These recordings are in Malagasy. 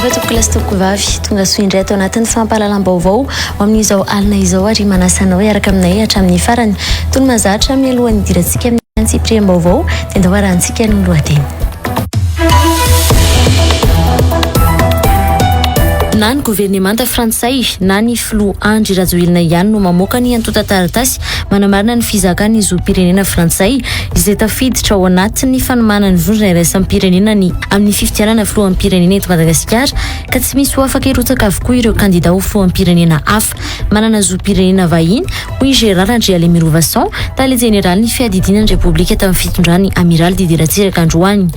Toko lasitoko vavy tonga soa indray atao anatin'ny fampahalalam-baovao amin'izao alina izao ary manasanao hiaraka aminay hatramin'ny farany tony mazatra mialohan'ny dirantsika amin'ny antsipriam-baovao dia andao arahantsika ny lohateny. Na ny gouvernemanta frantsay na ny filoha Andry Rajoelina ihany no mamoaka ny antota taratasy manamarina ny fizakany izy pirenena frantsay izay tafiditra ao anatin'ny fanomanana ny vondrona iraisam pirenena ny amin'ny fifidianana filohan'ny pirenena eto Madagasikara ka tsy misy ho afaka hirotsaka avokoa ireo kandida ho filohan'ny pirenena hafa manana zo pirenena vahiny hoy Gérard Andrià Lemirovason tale général ny fiadidinan'ny Repoblika tamin'ny fitondrany amiral Didier Ratsiraka-Androany.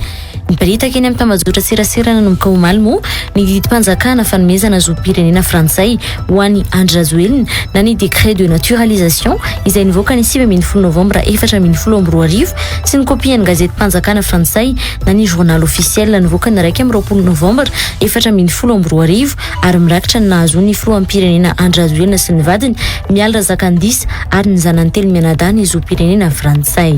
Niparitaka eny amin'ny tambazotra serasera nanomboka omaly moa ny didim-panjakana fanomezana zo pirenena frantsay ho an'ny Andry Rajoelina na ny décret de naturalisation izay nivoaka ny 7 novambra 2012 sy ny kopian'ny gazety-panjakana frantsay na ny journal officiel nivoaka ny 2 novambra 2012 ary mirakitra ny nahazo ny filohan'ny pirenena Andry Rajoelina sy ny vadiny Mialy Razakandisa ary ny zanany telo mianadahy zo pirenena frantsay.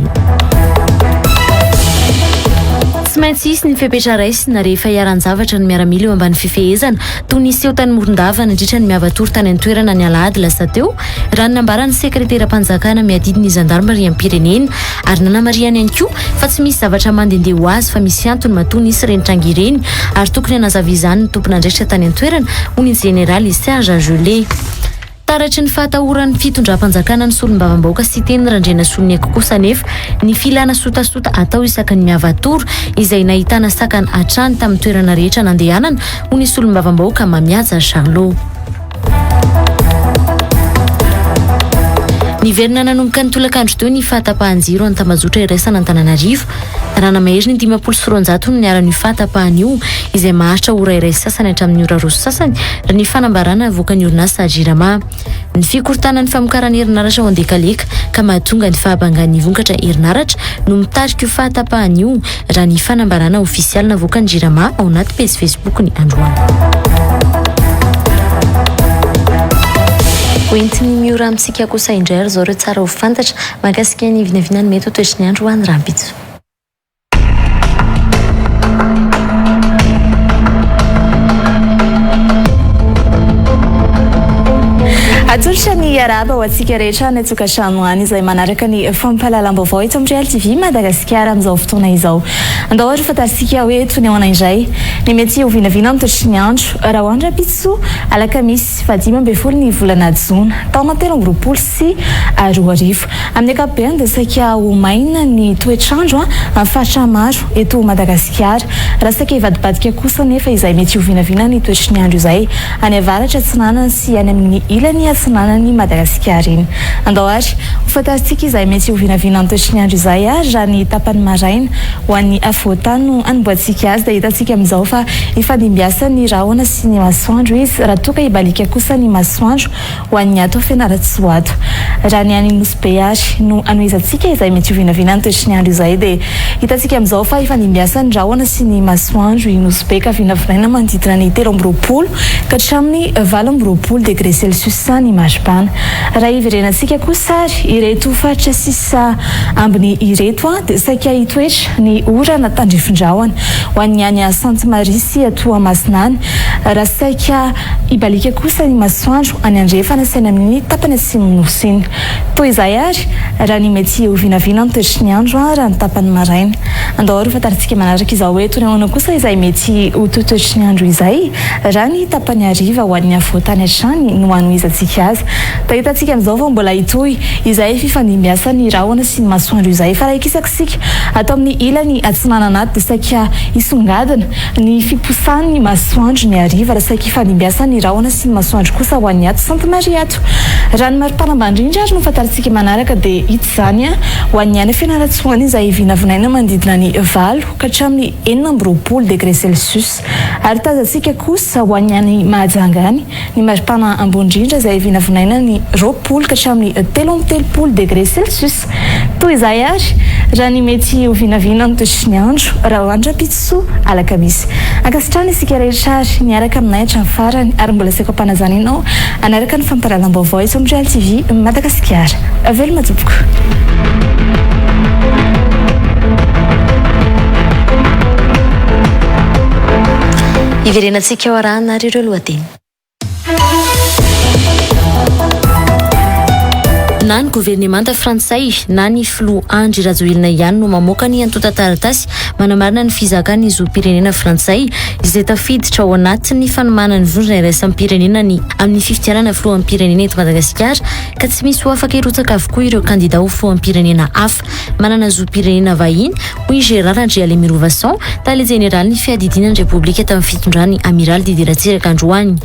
Tsy maintsy isy ny fepetra raisina rehefa hiaran-javatra ny miaramila eo ambany fifehezana toy ny seho tany Morondava nandritra ny miavatory tany an-toerana ny alahady lasa teo raha ny nambaran'ny sekretera-panjakana miadidiny zandarmerie am-pirenena ary nanamariany ihany koa fa tsy misy zavatra mandehandeha ho azy fa misy antony mahatonga isy renitrangy ireny ary tokony hanazava izany ny tompon'andraikitra tany an-toerana hoy ny général Serge Agelet. Taratry ny fahatahoran'ny fitondram-panjakana ny solombavam-bahoaka sy teny randrena soloniako kosa nefa ny filana sotasota atao isaky ny miavatory izay nahitana sakany hatrany tamin'ny toerana rehetra nandehanana hoy ny solombavam-bahoaka Mamiaja Charlot. Niverina nanomboka ny tolakandro teo ny fahatapahan-jiro any tambazotra iraisana Antananarivo. Raha namahery ny 590 no niara-ny fahatapahan'io izay maharitra ora iray sasany hatramin'ny ora roa sasany raha ny fanambarana avoaka ny orinasa Jirama. Ny fikortana ny famokarana herinaratra ao an-dekaleka ka mahatonga ny fahabangan'ny vonkatra herinaratra no mitarika io fahatapahan'io raha ny fanambarana ofisialy navoaka ny Jirama ao anaty page Facebook ny Androany. Hoentiny miora amintsika kosa indray zao ireo tsara ho fantatra mahakasika ny vinavinany mety ho toetry ny andro ho any Rampitso. Atolotra ny araba ho antsika rehetra ny atsoka tranoany izay manaraka ny fampahalalam-baovao eto amin'ny Real TV Madagasikara amin'izao fotoana izao. Andao ohatra fantatsika hoe toy ny ahoana indray ny mety ho vinavina amin'ny toetry ny andro raha ho any Rampitso alakamisy 15 ny volana Jona taona 2020 sy 2020. Amin'ny ankapobeny dia saika ho maina ny toetr'andro amin'ny faritra maro eto Madagasikara. Raha saika hivadibadika kosa nefa izay mety ho vinavina ny toetry ny andro izay any avaratra atsinanana sy any amin'ny ilany atsinanany Madagasikara iny. Andao ary ho fantatsika izay mety ho vinavina amin'ny toetry ny andro izay raha ny tapany maraina ho an'ny afoatany no anomboantsika azy dia hitantsika amin'izao fa ifandimbiasa ny rahona sy ny masoandro izy raha toka hibalika kosa ny masoandro ho an'ny ato Fianarantsoato. Raha ny any Mosbe ary no anoizantsika izay mety ho vinavina amin'ny toetry ny andro izay dia hitantsika amin'izao fa ifandimbiasa ny rahona sy ny masoandro i Mosbe ka vinavinaina manodidina ny 13 ka hatramin'ny 20 degré Celsius ny maripana. Raha iverenantsika kosa ary ireto faritra sisa ambiny ireto dia saika hitoetra ny orana tandrifin-drahona ho an'ny any Sainte Marie sy Toamasina. Raha saika hibalika kosa ny masoandro any andrefana sy any amin'ny tapany atsimon'ny nosy iny. Toy izay ary raha ny mety ho vinavina amin'ny toetry ny andro raha ny tapany maraina. Andao ary fantarintsika manaraka izao hoe toy ny ahoana kosa izay mety ho toetry ny andro izay raha ny tapany hariva ho an'ny afoatany hatrany no anoizantsika azy. Da hitantsika amin'izao fa mbola hitohy izay fifandimbiasa ny rahona sy ny masoandro izay fa raha ikisakisika atao amin'ny ilany atsinanana ato dia saika hisongadina ny fiposahan'ny masoandro ny hariva raha saika hifandimbiasa ny rahona sy ny masoandro kosa ho an'ny ato Sainte Marie ato. Raha ny maripana ambandrindra ary no fantarintsika manaraka dia hita izany ho an'ny any Fianarantsoana izay vinavinaina manodidina ny 20 ka hatramin'ny 20 degré Celsius ary tazantsika kosa ho an'ny any Mahajanga any ny maripana ambondrindra izay vinavinaina ny 20 ka hatramin'ny 13 degré Celsius. Toy izay ary raha ny mety ho vinavina amin'ny toetry ny andro raha ho any Rampitso alakamisy. Ankasitrana isika rehetra ary niaraka aminay hatramin'ny farany ary mbola saika ampanazana ianao anaraka ny fampahalalam-baovao eto amin'ny Real TV Madagasikara. Veloma tompoko. Iverenantsika ao arahana ireo lohateny. Na ny gouvernemanta frantsay na ny filoha Andry Rajoelina ihany no mamoaka ny antota taratasy manamarina ny fizakana izy ho pirenena frantsay izay tafiditra ao anatiny fanomanana ny vondrona iraisam pirenena ny amin'ny fifidianana filohan'ny pirenena eto Madagasikara ka tsy misy ho afaka hirotsaka avokoa ireo kandida ho filohan'ny pirenena hafa manana zo pirenena vahiny hoy Gérard Andrialy-Mirovason tale general ny fiadidinan'ny Repoblika tamin'ny fitondrany amiral Didier Ratsiraka Androany.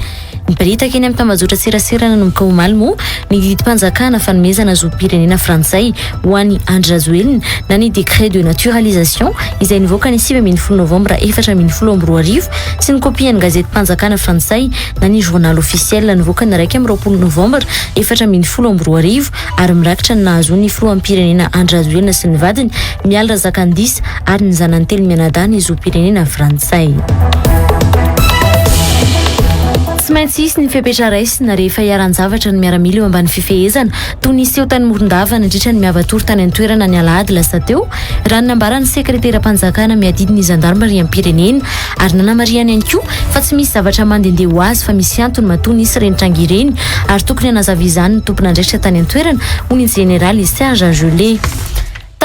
Niparitaka eny amin'ny tambazotra serasera nanomboka omaly moa ny didim-panjakana fanomezana zo pirenena frantsay ho an'ny Andry Rajoelina na ny décret de naturalisation izay nivoaka ny 7 novambra 2012 sy ny kopian'ny gazety-panjakana frantsay na ny journal officiel nivoaka ny 2 novambra 2012 ary mirakitra ny nahazo ny filohan'ny pirenena Andry Rajoelina sy ny vadiny Mialy Razakandisa ary ny zanany telo mianadany zo pirenena frantsay. Tsy maintsy isy ny fipetraraisina rehefa hiaran-javatra ny miaramila eo ambany fifehezana toy ny seho tany Morondava nandritra ny miavatory tany an-toerana ny Alahady lasa teo raha ny nambaran'ny sekretera-panjakana miadidiny zandarmaria am-pirenena ary nanamariany ihany koa fa tsy misy zavatra mandehandeha ho azy fa misy antony matony isy renitrangy ireny ary tokony hanazava izany ny tompon'andraikitra tany an-toerana hoy ny generaly Serge Jolet.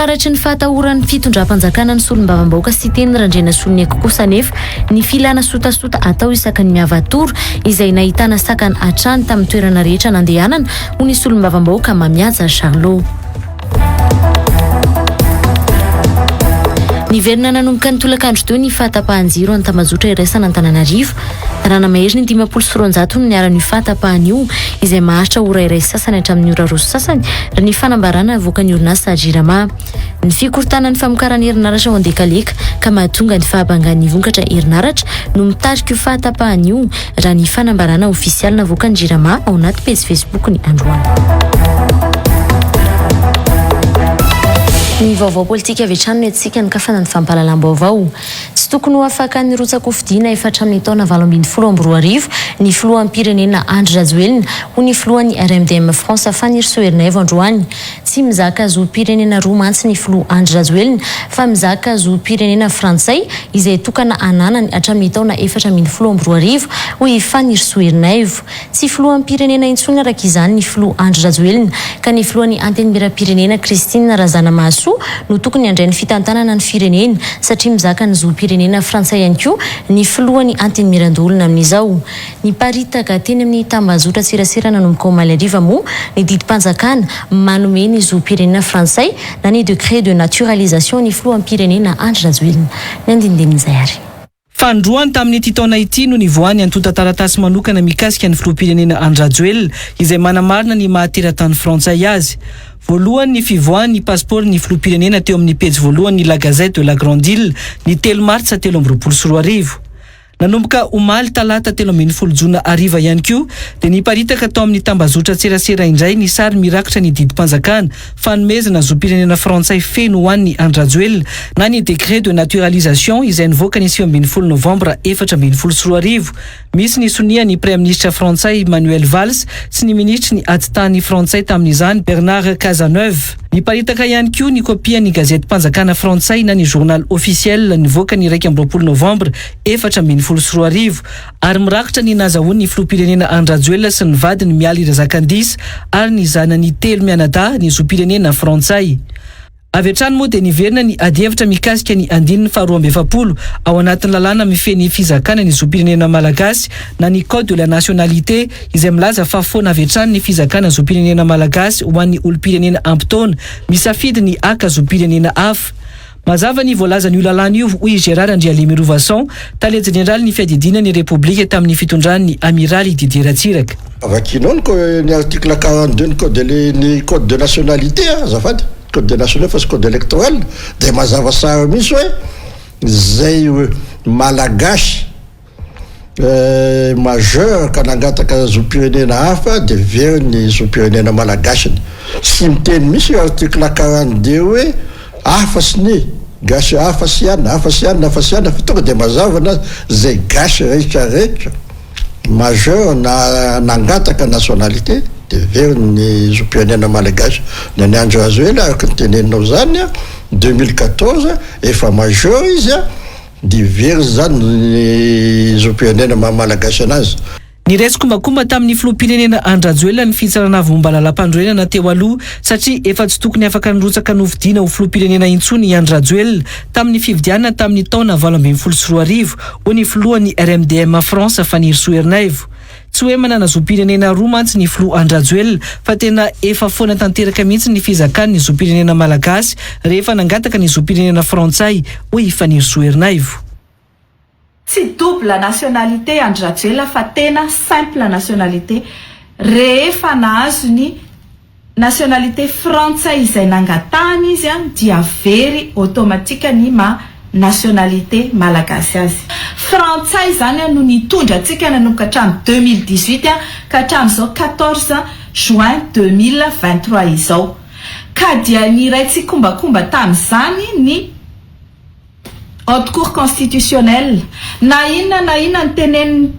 Taratry ny fahatahoran'ny fitondram-panjakana ny solombavam-bahoaka sy teny randrena soloneko kosa nefa ny filana sotasota atao isaky ny miavatory izay nahitana sakany hatrany tamin'ny toerana rehetra nandehanana hoy ny solombavam-bahoaka Mamiaja Charlot. Niverina nanomboka ny tolakandro teo ny fahatapahan-jiro any tambazotra iraisana Antananarivo raha namahery ny 590 no niara-ny fahatapahan'io izay maharitra ora iray sasany hatramin'ny ora roso sasany raha ny fanambarana avoaka ny orinasa Jirama. Ny fikortana ny famokarana herinaratra ao an-dekaleka ka mahatonga ny fahabangan'ny vonkatra herinaratra no mitarika io fahatapahan'io raha ny fanambarana ofisialy avoaka ny Jirama ao anaty page Facebook ny Androany. Ny vaovao politika avy hatrany no etsika ny kafanany fampahalalam-baovao. Tsy tokony ho afaka ny rotsaka fidiana efatra amin'ny taona 2012 ny filohan'ny pirenena Andry Rajoelina ho ny filohan'ny RMDM France Fanny Sohernaivo Androany. Tsy mizaka zo pirenena roa mantsy ny filoha Andry Rajoelina fa mizaka zo pirenena frantsay izay tokana ananany hatramin'ny taona 2012 hoy Fanny Sohernaivo. Tsy filohan'ny pirenena intsony araka izany ny filoha Andry Rajoelina ka ny filohan'ny antenimieram-pirenena Christine Razana Mahasoa no tokony handray ny fitantanana ny firenena satria mizaka ny zo pirenena frantsay ihany koa ny filohan'ny antenimiran-dolona amin'izao. Ny paritaka teny amin'ny tambazotra serasera nanomboka omaly ariva moa ny didim-panjakana manome ny zo pirenena frantsay na ny décret de naturalisation ny filohan'ny pirenena Andry Rajoelina. Ny andinindin'izay ary. Fandroany tamin'ity taona ity no nivoany antota taratasy manokana mikasika ny filoham-pirenena Andry Rajoelina izay manamarina ny mahateratany frantsay azy. Voalohany ny fivoany ny passeport ny filoham-pirenena teo amin'ny pejy voalohany la Gazette de la Grande Île ny 3 martsa 2024. Nanomboka omaly talata 13 jona ariva ihany koa dia niparitaka tao amin'ny tambazotra serasera indray ny sary mirakitra ny didim-panjakana fanomezana zo pirenena frantsay feno ho an'ny Andry Rajoelina na ny décret de naturalisation izay nivoaka ny 7 novambra 2024. Misy ny sonia ny premier ministre frantsay Manuel Valls sy ny ministre ny aditany frantsay tamin'izany Bernard Cazeneuve. Niparitaka ihany koa ny kopia ny gazety-panjakana frantsay na ny journal officiel nivoaka ny 2 novambra 2024 ary mirakitra ny nazahoany ny filoham-pirenena Andry Rajoelina sy ny vadiny Mialy Razakandisa ary ny zanany telo mianadahy ny zo pirenena frantsay. Avy hatrany moa dia niverina ny adievitra mikasika ny 240 ao anatin'ny lalàna mifeny fizakana ny zo pirenena malagasy na ny code de la nationalité izay milaza fa foana avy hatrany ny fizakana zo pirenena malagasy ho an'ny olo-pirenena ampitaona misafidy ny aka zo pirenena hafa. Mazava ny voalazany io lalàna io hoy Gérard Andrialy-Mirovason tale general ny fiadidina ny Repoblika tamin'ny fitondran'ny amiral Didier Ratsiraka. Vakinao ny article 42 ny code de nationalité azafady code de nationalité fa code électoral dia mazava tsara misy hoe zay malagasy majeur ka nangataka zo pirenena hafa dia veriny zo pirenena malagasiny sy miteny misy article 42 hoe hafa ny gasy hafa sy ihany fa tonga dia mazava na zay gasy rehetrarehetra majeur na nangataka nationalité dia veriny zo pirenena malagasy na ny Andry Rajoelina araka ny teneninao zany 2014 efa majeur izy divery zany ny zom-pirenena mamalagasy anazy. Ny resy-kombakomba tamin'ny filoham-pirenena Andrajoelina ny fitsarana vomba lalam-pandroenana teo aloha satria efa tsy tokony afaka nirotsaka novidiana ho filoham-pirenena intsony i Andrajoelina tamin'ny fividianana tamin'ny taona 2014 ho ny filohan'ny RMDM France Faniry Soernaivo. Tsy hoe manana zom-pirenena roa mantsy ny filoha Andrajoelina fa tena efa foana tanteraka mihitsy ny fizakan'ny zom-pirenena malagasy rehefa nangataka ny zom-pirenena frantsay hoy Faniry Soernaivo. Tsy double nationalité Andrajoelina fa tena simple nationalité rehefa nahazo ny nationalité frantsay izay nangatahany izy dia very automatika ny nationalité malagasy azy. Frantsay zany no nitondra antsika nanomboka hatramin'ny 2018 ka hatramin'izao 14 juin 2023 izao. Ka dia niray tsy kombakomba tamin'izany ny haute cour constitutionnelle. Na inona ny teneniny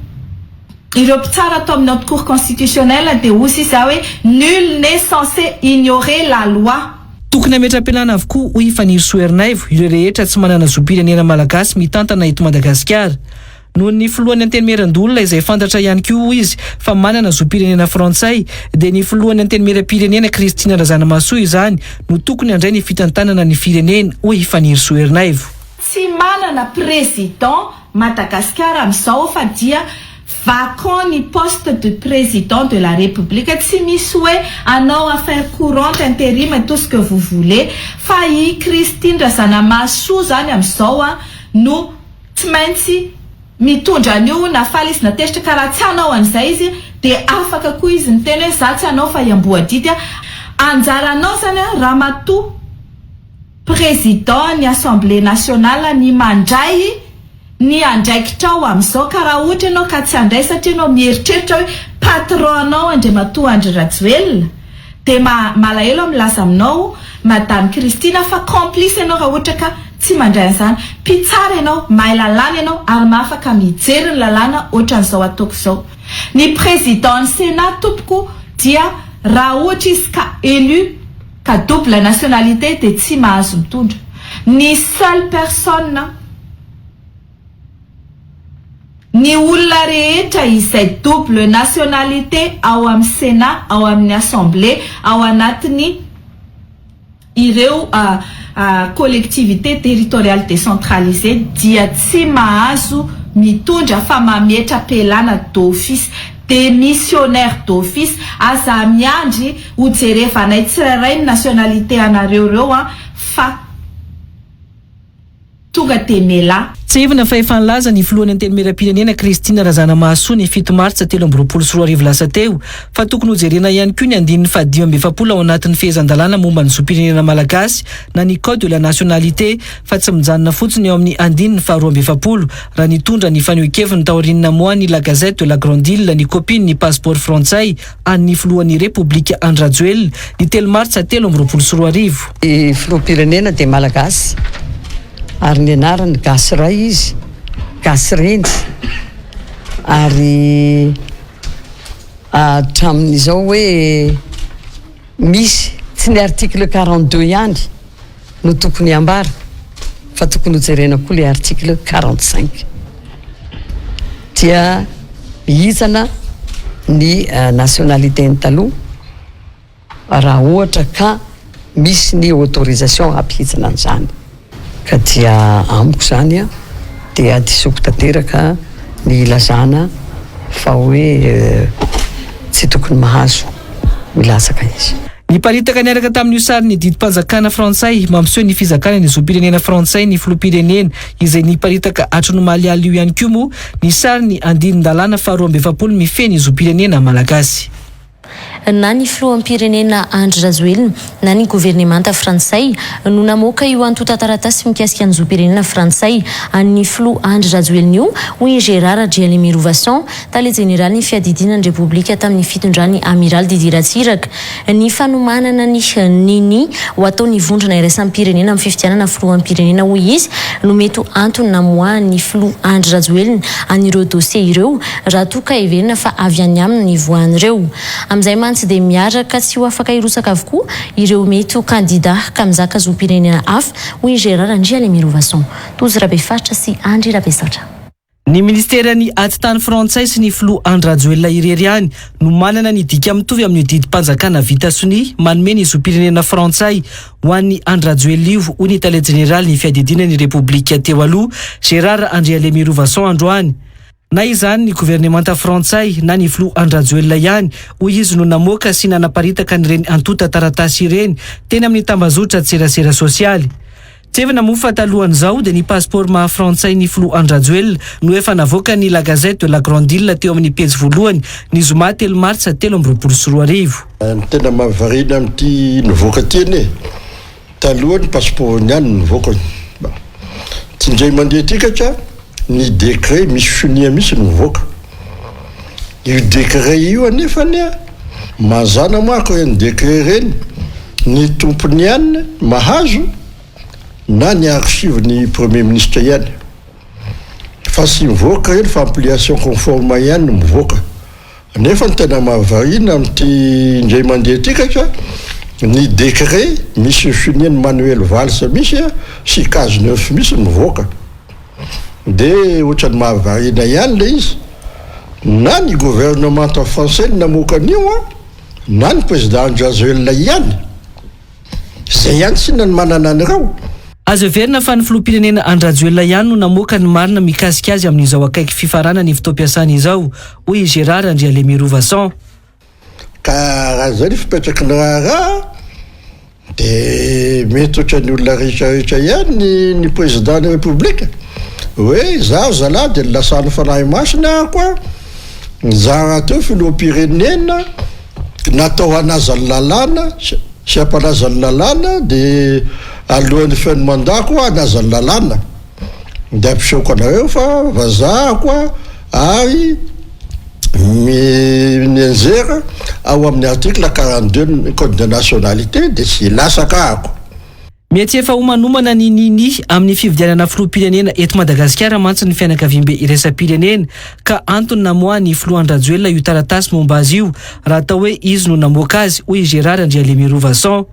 ireo mpitsara atao amin'ny haute cour constitutionnelle dia hozy izy hoe nul n'est censé ignorer la loi. Tokony ametra-pialana avokoa hoy Faniry Soernaivo ireo rehetra tsy manana zom-pirenena malagasy mitantana eto Madagasikara. Noho ny filohan'ny antenimieran-dolona izay fantatra ihany koa izy fa manana zom-pirenena frantsay dia ny filohan'ny antenimieram-pirenena Christine Razanamasoa izany no tokony handray ny fitantanana ny firenena hoy Faniry Soernaivo. Tsy manana président Madagasikara amin'izao fa dia vacant ny poste de président de la République. Tsy misy hoe anao affaire courante, intérim et tout ce que vous voulez fa i Christine Razanamasoa zany amin'izao no tsy maintsy mitondra an'io na faly izy natezitra karaha tsy anao an'izay izy dia afaka koa izy miteny hoe za tsy anao fa iamboadidy anjaranao zany ramatoa président ny assemblée nationale ny mandray ny andraikitrao amin'izao karaha ohatra ianao ka tsy andray satria anao mieritreritra hoe patron anao Andriamatoa Andry Rajoelina dia malahelo milaza aminao madame Christine fa complice ianao raha ohatra ka tsy mandray an'izany. Mpitsara ianao, mahay lalàna ianao ary mahafaka mijery ny lalàna ohatran'izao ataoko izao. Ny président ny Sénat tompoko dia raha ohatra izy ka élu ka double nationalité dia tsy mahazo mitondra. Ny seule personne ny olona rehetra izay double nationalité ao amin'ny Sénat, ao amin'ny Assemblée, ao anatiny ireo collectivité territoriale décentralisée dia tsy mahazo mitondra fa mametra-pialana d'office, démissionnaire d'office aza miandry ho jerevanay tsirairay ny nationalité anareo reo fa tonga temela. Tsy evina fa efa nilaza ny filohan'ny antenimieram-pirenena Christine Razanamasoa ny 7 martsa 2024 lasa teo fa tokony ho jerena ihany koa ny andininy fa 5 ao anatin'ny fehezan-dalàna momba ny zom-pirenena malagasy na ny code de la nationalité fa tsy mijanona fotsiny eo amin'ny andininy fa 12 raha nitondra ny fanehoan-keviny taorinina moa ny la gazette de la grande île ny copine ny passeport frantsay an'ny filohan'ny république Andrajoelina ny 3 martsa 2024. Filoham-pirenena dia malagasy ary ny anarany gasy ray izy, gasy renjy ary hatramin'izao hoe misy tsy ny article 42 ihany no tokony ambara fa tokony ho jerena koa le article 45 dia mihitsana ny nationalité ny taloha raha ohatra ka misy ny autorisation hampihitsana an'izany. Ka dia amiko zany dia disoko tanteraka ny ilazana fa hoe tsy tokony mahazo milasaka izy. Niparitaka niaraka tamin'io sary ny didim-panjakana frantsay mampiseho ny fizakana ny zom-pirenena frantsay ny filoham-pirenena izay niparitaka atrano malialy io ihany koa moa ny sary ny andinin-dalàna fa 12 mifehy ny zom-pirenena malagasy. Na ny filoham-pirenena Andry Rajoelina na ny gouvernemanta frantsay no namoaka io antotan-taratasy mikasika ny zom-pirenena frantsay an'ny filoha Andry Rajoelina io hoy Gérard Adrian Rovasson tale général ny fiadidinan'ny République tamin'ny fitondrany amiral Didier Ratsiraka ny fanomanana ny nini ho atao ny vondrona iraisam-pirenena amin'ny fifidianana filoham-pirenena hoy izy no mety antony namoahan'ny filoha Andry Rajoelina an'ireo dossier ireo raha toa ka heverina fa avy any aminy ny voan'ireo amin'izay tsy dia miaraka tsy ho afaka irosaka avokoa ireo mety ho kandida ka mizaka zom-pirenena hafa hoy Gérard Andrialemiro-Vasson. Tozy Rabefatra sy Andry Rabesatra. Ny ministerany ati-tany frantsay sy ny filoha Andrajoelina Ireriany no manana ny dika mitovy amin'ny didim-panjakana vita soni manome ny zom-pirenena frantsay ho an'ny Andrajoelina hoy ny tale jeneraly ny fiadidinany repoblika teo aloha Gérard Andrialemiro-Vasson androany. Na izany ny gouvernemanta frantsay na ny filoha Andrajoelina ihany hoy izy no namoaka sy nanaparitaka n'ireny antota taratasy ireny teny amin'ny tambazotra tserasera sosialy. Tsevina mofa talohan'izao dia ny passeport maha-frantsay ny filoha Andrajoelina no efa navoaka ny La Gazette de la Grande Île teo amin'ny pejy voalohany ny zoma 3 martsa 2024. Ny tena mahavarina amin'ity nivoaka teny talohany passeport niany nivoaka. Tsy indray mandeha tikatra ny décret misy sonia misy nivoaka. Io décret io anefany mazana mako ny décret reny ny tompony ihany mahazo na ny archive ny premier ministre ihany fa sy mivoaka reny fa ampliation conforme ihany no mivoaka. Nefa ny tena mahavarina amin'ity indray mandeha tikatra ny décret misy soniany Manuel Valls misy sy Cazeneuve misy mivoaka. Dia ohatrany mahavarina ihany le izy na ny gouvernement français namoaka an'io na ny président Andrajoelina ihany zay ihany sy na ny manana an'ireo. Azo verina fa ny filoham-pirenena Andrajoelina ihany no namoaka ny marina mikasika azy amin'izao akaiky fifarana ny fotoam-piasana izao hoy Gérard Andrialemiro-Vasson. Ka raha zay ny fipetraky ny raha dia mety ohatran'ny olona rehetrarehetra ihany ny président de république hoe zaho zalahy dia lasany fanahy masina koa nizaha teo filoham-pirenena natao hanaza ny lalàna sy hampanaza ny lalàna dia alohan'ny fen'ny mandako hanaza ny lalàna dia ampisehoako anareo fa vazaha koa ary mianjera ao amin'ny article 42 code de nationalité dia sy lasaka ako. Mety efa ho manomana ny nini amin'ny fividianana filoham-pirenena eto Madagasikara mantsy ny fianakaviam-be iraisam-pirenena ka antony namoa ny filoha Andrajoelina io taratasy momba azy io raha atao hoe izy no namoaka azy hoy Gérard Andrialemiro-Vasson.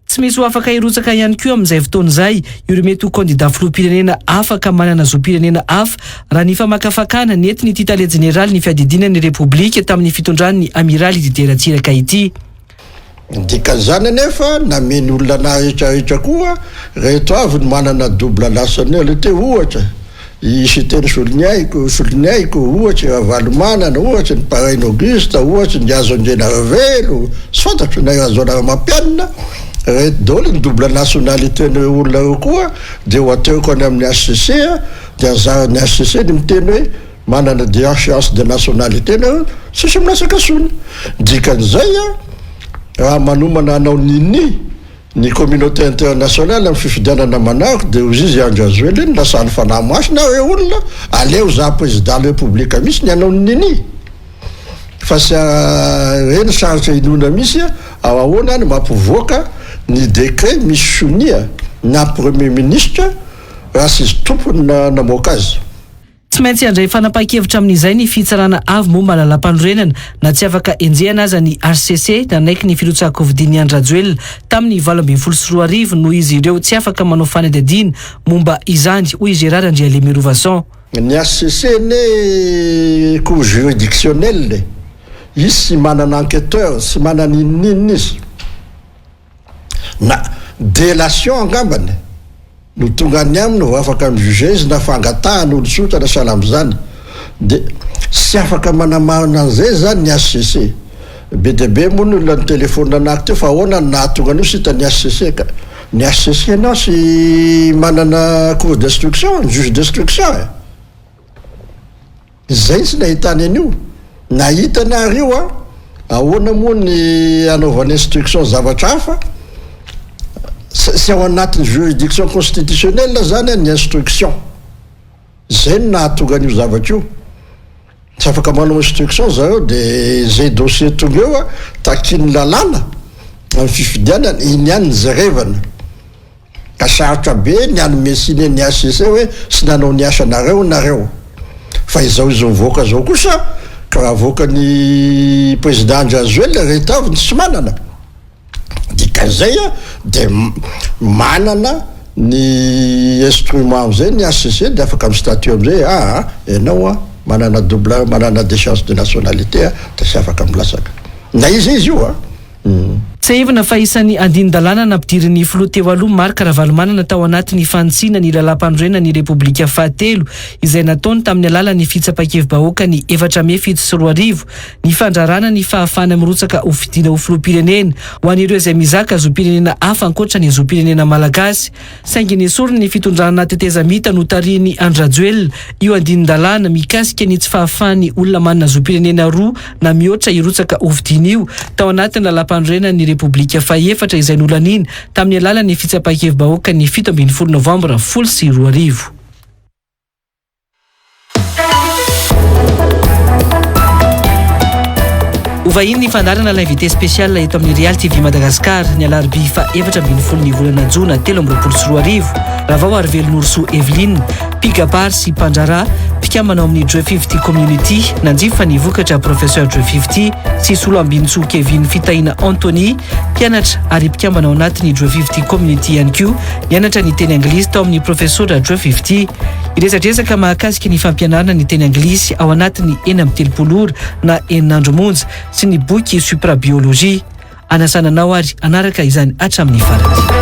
Tsy misy ho afaka hirotsaka ihany koa amin'izay fotoana izay ireo mety ho kandida filoham-pirenena afaka manana zom-pirenena hafa raha ny famakafakana nety ny titale jeneraly ny fiadidinany repoblika tamin'ny fitondran'ny amiraly Didier Tsiraka ity. Dikan'izany anefa nameny olona na rehetrarehetra koa rehetra avy ny manana double nationalité ohatra isiteny soloniaiko ohatra Ravalomanana ohatra ny Paraine Auguste ohatra ny Azondrena Revelo sy fantatro na Azona Ramampianina rehetra daholo ny double nationalité ny olona eo koa dia ho ateoko any amin'ny HCC dia anzaran'ny HCC ny miteny hoe manana déchéance de nationalité nareo sisy minasaka sony. Dikan'izay raha manomana anao nini ny communauté internationale amin'ny fifidianana manaraka dia ozy izy Andrajoelina iny lasany fanahy masina hoe olona aleo za président de république misy ny anao nini fa sy reny saritra inona misy ao ahoana any mampivoaka ny décret misy sonia na premier ministre raha sisy tompony namoaka azy. Tsy maintsy andray fanapa-kevitra amin'izay ny fitsarana avy momba lalam-panorenana na tsy afaka enjehana aza ny HCC nanaiky ny filotsako vidin'ny Andrajoelina tamin'ny 2024 noho izy ireo tsy afaka manao fanadihadiana momba izany hoy Gérard Andrialemiro-Vasson. Ny HCC ne cour juridictionnel izy sy manana enquêteur sy manana inonina izy na délation angambany no tonga ny aminy ho afaka mijuge izy na fangatahana olo sotra na sahala am'izany dia sy afaka manamarina an'izay zany ny HCC be dia be moa ny olona ny telefona anaky teo fa ahoana ny nahatonga an'io sy hita ny HCC ka ny HCC anao sy manana cour d'instruction juge d'instruction zay sy nahitany an'io nahitana rio ahoana moa ny anaovany instruction zavatra hafa sy ao anatin'ny juridiction constitutionnelle zany ny instruction zay no nahatonga an'io zavatra io tsy afaka manao instruction zareo dia zay dossier tonga eo takiny lalàna amin'ny fifidianana iny ihany ny jerevana ka sarotra be ny anomesiny ny HCC hoe sy nanao ny asanareo nareo fa izao izy mivoaka zao kosa ka avoakany président Rajoel rehetra avy tsy manana dikan'izay a de manana ny instrument am'izay ny ACC de afaka amin'ny statut am'izay ianao a manana double manana déchéance de nationalité de sy afaka milasaka na izy io tsy hevina fa isan'ny andin-dalàna nampidirin'ny filoha teo aloha Marc Ravalomanana tao anatin'ny fantsina ny lalam-pandroena ny Repoblika fahatelo izay nataony tamin'ny alalan'ny fitsapakevim-bahoaka ny 4 ny fandrarana ny fahafana mirotsaka ho fidiana ho filoham-pirenena ho an'ireo izay mizaka zom-pirenena hafa ankoatra ny zom-pirenena malagasy saingy ny esorina ny fitondrana tetezamita no tarihin'ny Rajoel io andin-dalàna mikasika ny tsy fahafahan'ny olona manana zom-pirenena roa na mihoatra hirotsaka ho fidiana io tao anatin'ny lalam-pandroena ny Repoblika faha-efatra izay nolaniny tamin'ny alalan'ny fitsapakevim-bahoaka ny 17 Novambra 2020. Uvahiny ny fandarana l'invité spécial eto amin'ny Real TV Madagascar ny alarobia fa-17 ny volana Jona 2020 raha vao ary velon'Orso Eveline Pigapar sy Pandrara mpikamana amin'ny Joe 50 community nanjifa ny vokatra professeur Joe 50 sy Soloambinitso Kevin Fitaina Anthony mpianatra ary mpikamana ao anatin'ny Joe 50 community ihany koa nianatra ny teny anglisy tao amin'ny professeur Joe 50 iresadresaka mahakasika ny fampianarana ny teny anglisy ao anatin'ny 13 ora na 9 andro monja sy ny boky suprabiologie anasananao ary anaraka izany hatramin'ny farany.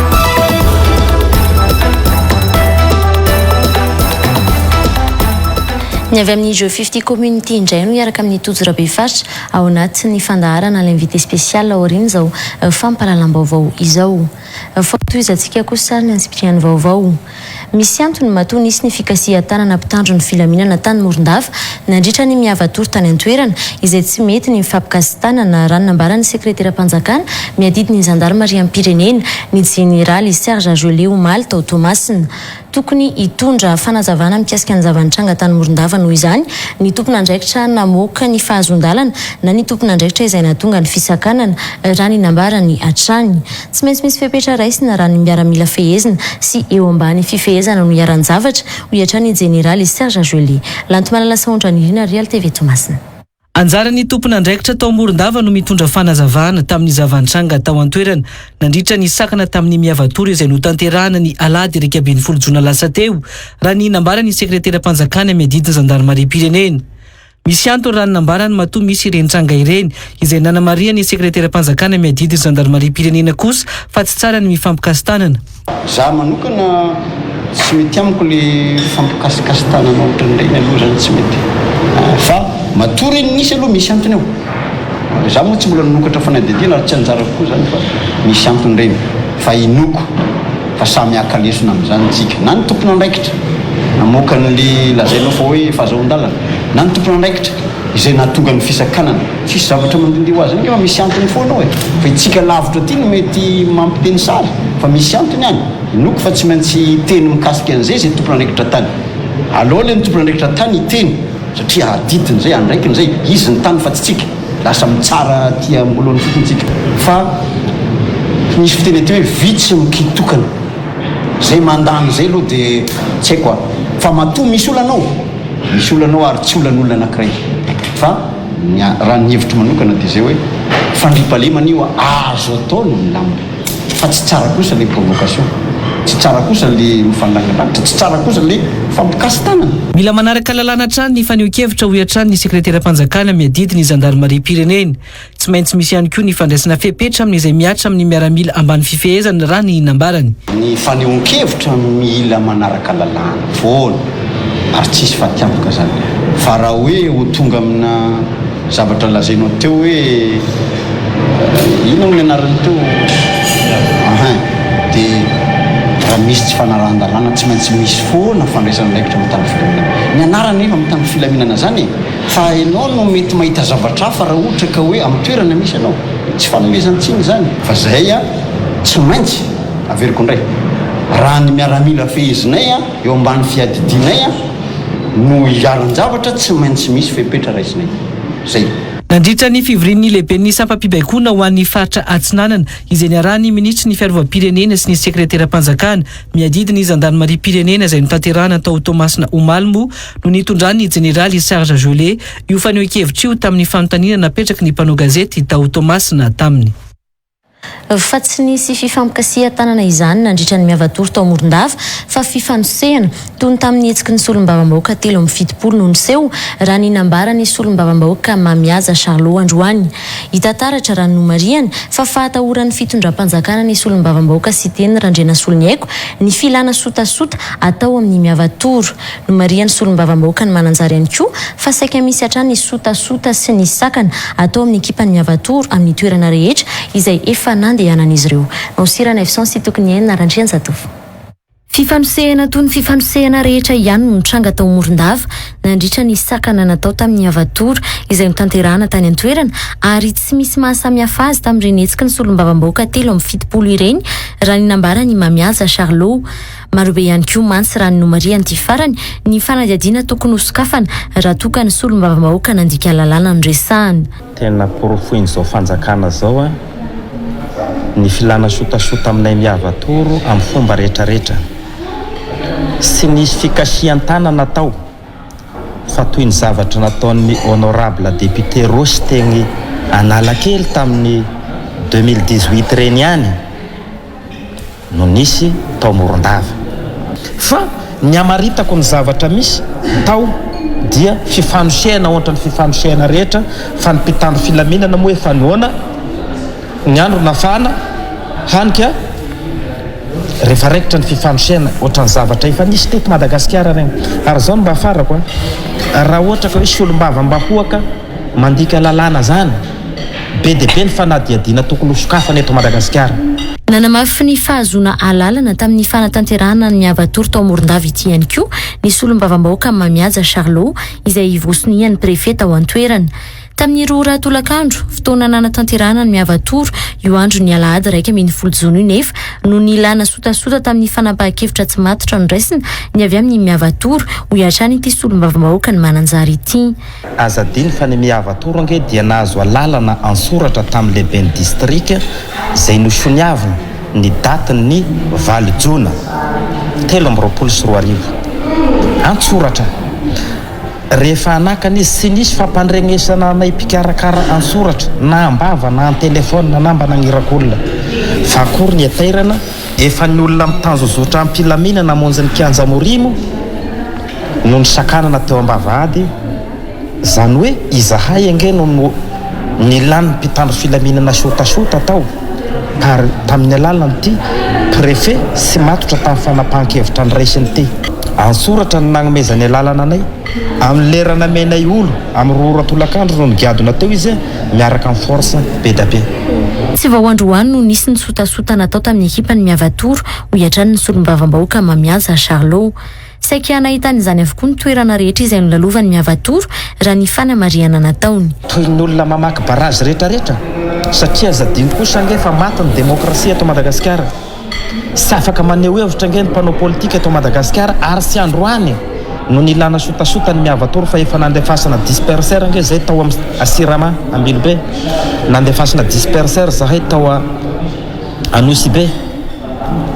Ny avy amin'ny Jeux 50 community indray no iaraka amin'ny Tojorabefaritra ao anatin'ny fandaharana l'invité spécial aoriny zao fampahalalam-baovao izao. Fotoizantsika kosa ny ansipiriany vaovao. Misy antony matoa nisy ny fikasia tanana mpitandro ny filaminana tany Morondava nandritra ny miavatory tany an-toerana izay tsy mety ny mifampikasy tanana raha nambaran'ny sekretera-panjakana miadidiny zandarmaria am-pirenena ny jeneraly Serge Joleo Maly tao Tomasina. Tokony hitondra fanazavana mikasika ny zavanitranga tany Morondava noho izany ny tompon'andraikitra namoaka ny fahazondalana na ny tompon'andraikitra izay nahatonga ny fisakanana raha ny nambarany hatrany. Tsy maintsy misy fepetra raisina raha ny miaramila fehezina sy eo ambany fifehezana no iaran-javatra ho hiatrany jeneraly Serge Joleo. Lanto malala saondrany irina Real TV Tomasina. Anjarany tompon'andraikitra tao Morondava no mitondra fanazavana tamin'ny zavanitranga tao an-toerana nandritra ny sakana tamin'ny miavatory izay notanterahana ny alady 20 Jona lasa teo raha ny nambarany sekretera-panjakana miadidiny zandarmaria pirenena. Misy antony raha ny nambarany matoa misy ireny tranga ireny izay nanamaria ny sekretera-panjakana miadidiny zandarmaria pirenena kosa fa tsy tsara ny mifampikasy tanana. Zaho manokana tsy mety amiko le fampikasikasy tanana ohatran'ireny aloha zany tsy mety fa matory nisy aloha misy antony eo. Zaho moa tsy mbola nanokatra fanadidina ary tsy anjara koa zany fa misy antony ireny fa inoko fa samy akalesona amin'izany tsika na ny tompon'andraikitra namoaka n'le lazainao fa hoe fahazoan-dalana na ny tompon'andraikitra izay nahatonga ny fisakanana tsisy zavatra mandindy ho azy nefa misy antony foana hoe fa itsika lavitra ty no mety mampiteny sary fa misy antony any inoko fa tsy maintsy teny mikasika an'izay zay tompon'andraikitra tany aloha le ny tompon'andraikitra tany iteny satria aditiny zay andraikiny zay izy ny tany fa tsy tsika lasa mitsara ty ambolony fotontsika fa misy fiteny ty hoe vitsy mikitokana zay mandany zay aloha de tsy haiko fa matoa misy olanao ary tsy olan'olona anankiray fa raha ny hevitra manokana de zay hoe fandripalemana io azo atao no milamina fa tsy tsara kosa le provocation tsy tsara kosa le mifandangalanitra tsy tsara kosa le fampikasy tanana. Mila manaraka lalàna hatrany ny faneho-kevitra ho hiatrany ny sekretera-panjakana miadidiny ny zandarmaria pirenena. Tsy maintsy misy ihany koa ny fandraisana fepetra amin'izay miatra amin'ny miaramila ambany fifehezana raha ny nambarany. Ny faneho-kevitra mila manaraka lalàna foana ary tsisy fatiampoka zany fa raha hoe ho tonga amina zavatra lazainao teo hoe ino ny anarany teo de raha misy tsy fanarahan-dalàna tsy maintsy misy foana fandraisana ndraikitra mitany filaminana ny anarany nefa mitany filaminana zany fa ianao no mety mahita zavatra hafa raha ohatra ka hoe amin'ny toerana misy ianao tsy fanomezantsiny zany fa zay tsy maintsy averiko indray raha ny miaramila fehezinay eo ambany fiadidinay no iaran-javatra tsy maintsy misy fepetra raisinay zay. nandritra ny fivorian'ny lehiben'ny sampam-pibaikona ho an'ny faritra Atsinanana izay niarahany ministry ny fiarovam-pirenena sy ny sekretera-panjakana miadidiny zandarmaria pirenena izay notanterahana tao Tomasina Omalmo no nitondrany jeneraly Serge Jolet io faneho-kevitra io tamin'ny fanontaniana napetraky ny mpanao gazety tao Tomasina taminy. Fa tsy nisy fifampikasih tanana izany nandritra ny miavatory tao Morondava fa fifanosehana toy ny tamin'ny hetsiky ny solombavam-bahoaka 370 no niseho raha ny nambara ny solombavam-bahoaka Mamiaza Charlot Androany. Hita taratra raha nomariany fa fahatahoran'ny fitondram-panjakana ny solombavam-bahoaka Siteny Randrena Soloniaiko ny filana sotasota atao amin'ny miavatory. Nomariany solombavam-bahoaka ny mananjary ihany koa fa saika misy hatrany sotasota sy ny sakana atao amin'ny ekipan'ny miavatory amin'ny toerana rehetra izay efa nandehanan'izy ireo. Naosirana efson sy tokony hainy narandriany zatovy. Fifanosehana toy ny fifanosehana rehetra ihany no nitranga tao Morondava nandritra ny sakana natao tamin'ny avatory izay notanterahana tany an-toerana ary tsy misy mahasamihafa azy tamin'ireny hetsiky ny solombavam-bahoaka 370 ireny raha ny nambara ny Mamiaza Charlot. Marobe ihany koa mantsy raha ny nomariany ty farany ny fanadiadiana tokony hosokafana raha toka ny solombavam-bahoaka nandika lalàna nresahana. Tena porofoiny zao fanjakana zao ny filana sotasota aminay miavatoro amin'ny fomba rehetrarehetra sy nisy fikasihan-tanana natao fa toy ny zavatra nataon'ny honorable député Rosy teny Analakely tamin'ny 2018 reny ihany no nisy tao Morondava fa ny amaritako ny zavatra misy tao dia fifanosehana ohatra ny fifanosehana rehetra fa ny mpitandro filaminana moa efa noana ny andro nafana hanika rehefa raikitra ny fifanosehana ohatra ny zavatra efa nisy teto Madagasikara regny ary zao no mba afarako raha ohatra ka hoe solombavam-bahoaka mandika lalàna zany be dia be ny fanadiadiana tokony hosokafana eto Madagasikara. Nanamafy ny fahazona alalana tamin'ny fanatanterahana ny miavatory tao Morondava ity ihany koa ny solombavam-bahoaka Mamiaza Charlot izay vosonian'ny prefeta ao an-toerana. Tamin'ny roa tolakandro fotoana nanatanterahana ny miavatory io andro ny alahady 1 Jona io nefa no nilana sotasota tamin'ny fanapahan-kevitra tsy matotra ny raisina ny avy amin'ny miavatory ho hiatrany ity solombavam-bahoaka ny mananjary ity. Azadiny fa ny miavatory ange dia nahazo alalana ansoratra tamin'ny lehiben'ny distrika izay nosoniavina ny datiny 20 Jona 2024 antsoratra. Rehefa anakany izy sy nisy fampandregnesana anay mpikarakara ansoratra na ambava na an-telefona na mba nagnirak'olona fa akory ny atairana efa ny olona mitanjozotra ampilamina namonjy ny kianja morimo no ny sakanana teo ambavahady zany hoe izahay ange no nilany mpitandro filaminana sotasota tao ary tamin'ny alalana ty prefet sy matotra tamin'ny fanapahan-kevitra ny raisiny ty ansoratra ny nagnomezany alalana anay amin'ny lerana menay olo amin'ny rora tolakandro no nigadona teo izy miaraka amin'ny force be da be. Tsy vahoandroany no nisy ny sotasota natao tamin'ny ekipany miavatory ho hiatrany ny solombavam-bahoaka Mamiaza Charlot. Saika nahitany izany avokoa ny toerana rehetra izay nolalovany miavatory raha ny fanamariana nataony. Toy ny olona mamaky barazy rehetrarehetra satria azadiny kosa ange fa maty ny demokrasia eto Madagasikara. Sy afaka maneho hevitra ange ny mpanao politika eto Madagasikara ary sy androany no nilana sotasota ny miavatory fa efa nandefasana disperser ange zay tao amin'ny Asirama Ambilobe nandefasana disperser zahay tao Anosy be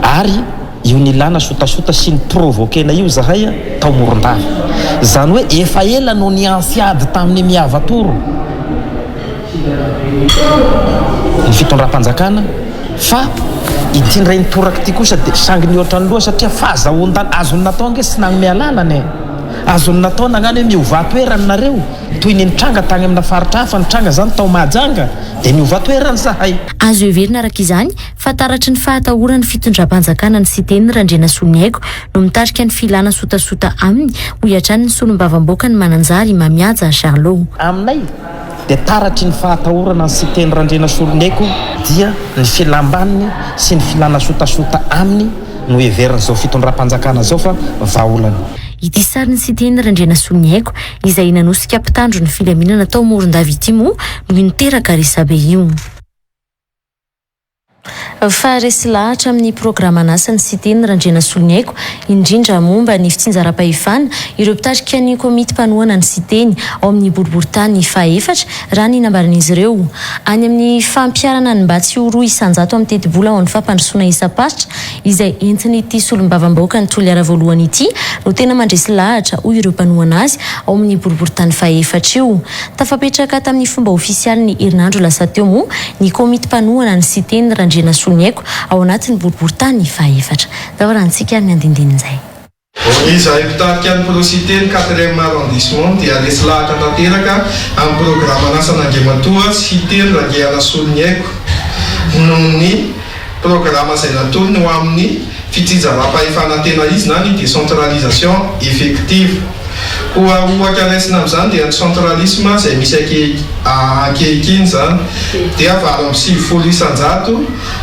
ary io nilana sotasota sy ny provokena io zahay tao Morondava zany hoe efa ela no niansiady tamin'ny miavatory ny fitondram-panjakana fa ity ndray nitoraka ty kosa dia sangy ny ohatrany loha satria fahazahoan-tany azony natao ange sy nagny mialalana azony natao nagnano hoe miovatoerany nareo toy ny nitranga tany amina faritra hafa nitranga zany tao Mahajanga dia niovatoerany zahay. Azo heverina araka izany fa taratry ny fahatahoran'ny fitondram-panjakana ny Siteny Randrena Soloniaiko no mitarika ny filana sotasota aminy ho hiatrany ny solombavam-bahoaka ny mananjary Mamiaza Charlot. Aminay dia taratry ny fahatahorana ny Siteny Randrena Soloniaiko dia ny filambaniny sy ny filana sotasota aminy no heverina zao fitondram-panjakana zao fa vaolany. Ity sary ny Siteny Randrena Soloniaiko izay nanosika mpitandro ny filaminana tao Morondava ity moa no niteraka resabe io. fa resy lahatra amin'ny programan'asany sy teny Randriana Soloniaiko indrindra momba ny fitsinjaram-pahefana ireo mpitarika ny komity mpanohana ny siteny ao amin'ny boriboritany faefatra raha ny nambaran'izy ireo any amin'ny fampiarana ny mba tsy ho roa isanjato amin'ny teti-bola ao amin'ny fampandrosoana isa-pasitra izay entin'ity solombavam-bahoaka ny toliara voalohany ity no tena mandresy lahatra hoy ireo mpanohana azy ao amin'ny boriboritany faefatra io tafapetraka tamin'ny fomba ofisialy ny herinandro lasa teo moa ny komity mpanohana ny siteny Randriana Soloniaiko ao anatin'ny boriboritany faefatra davarantsika ny andindinin'izay izahay mpitarika ny prositeny 4e arrondissement dia resy lahatra tanteraka amin'ny programan'asana Andriamatoa siteny Randriana Soloniaiko noho ny programa izay natolony ho amin'ny fitsinjaram-pahefana tena izy na ny décentralisation effective koa ohatra raisina amin'izany dia ny centralisme izay misy ankehikiny zany dia valo amin'ny 9 isanjato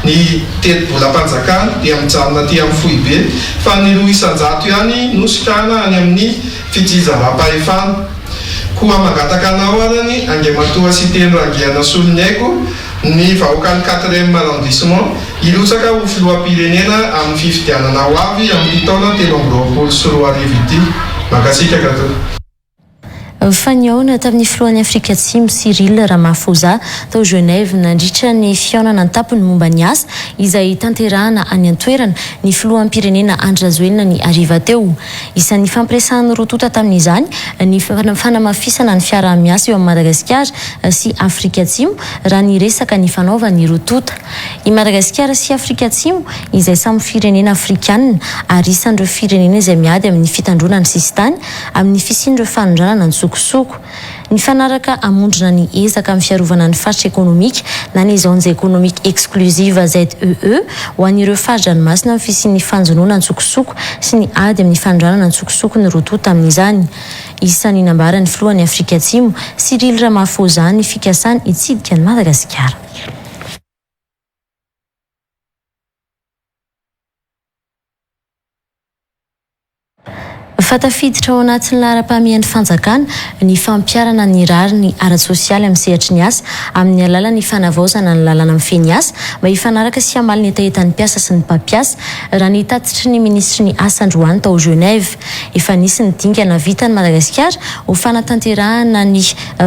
ny teti-bolam-panjakana dia mijanona ty amin'ny foibe fa ny 2 isanjato ihany nosikana any amin'ny fitsinjaram-pahefana koa mangataka anao arany Andriamatoa siteny Randriana Soloniaiko ny vahoaka ny 4e arrondissement ilotsaka ho filoham-pirenena amin'ny fifidianana ho avy amin'ny taona 2024 ity makasika gato fa niaona tamin'ny filohan'ny Afrika Atsimo Cyril Ramaphosa tao Genève nandritra ny fiaonana an-tampony momba ny asa izay tanterahana any an-toerana ny filoham-pirenena Andry Rajoelina ny ariva teo isan'ny fampiresahan'ny rotota tamin'izany ny fanamafisana ny fiaraha-miasa eo amin'ny Madagasikara sy Afrika Atsimo raha ny resaka ny fanaovan'ny rotota i Madagasikara sy Afrika Atsimo izay samy firenena afrikanina ary isan'ireo firenena izay miady amin'ny fitandronana sistany amin'ny fisindreo fanondranana ny soko ny fanaraka amondrona ny ezaka amin'ny fiarovana ny faritra ekonomika na ny zones économiques exclusives ZEE ho an'ireo faritra-dranomasina amin'ny fisian'ny fanjonoana ny sokosoko sy ny ady amin'ny fanondranana ny sokosoko ny rotota amin'izany isan'ny nambarany filohan'ny Afrika Atsimo Cyril Ramaphosa ny fikasany hitsidika ny Madagasikara fatafiditra ao anatin'ny laharam-pahamehany fanjakana ny fampiarana ny rary ny ara-tsosialy amin'ny sehatry ny asa amin'ny alalan'ny fanavaozana ny lalàna mifehy ny asa mba hifanaraka sy hamaly ny etaentan'ny mpiasa sy ny mpampiasa raha ny tatitry ny ministry ny asa androany tao Genève efa nisy ny dingana vita ny Madagasikara ho fanatanterahana ny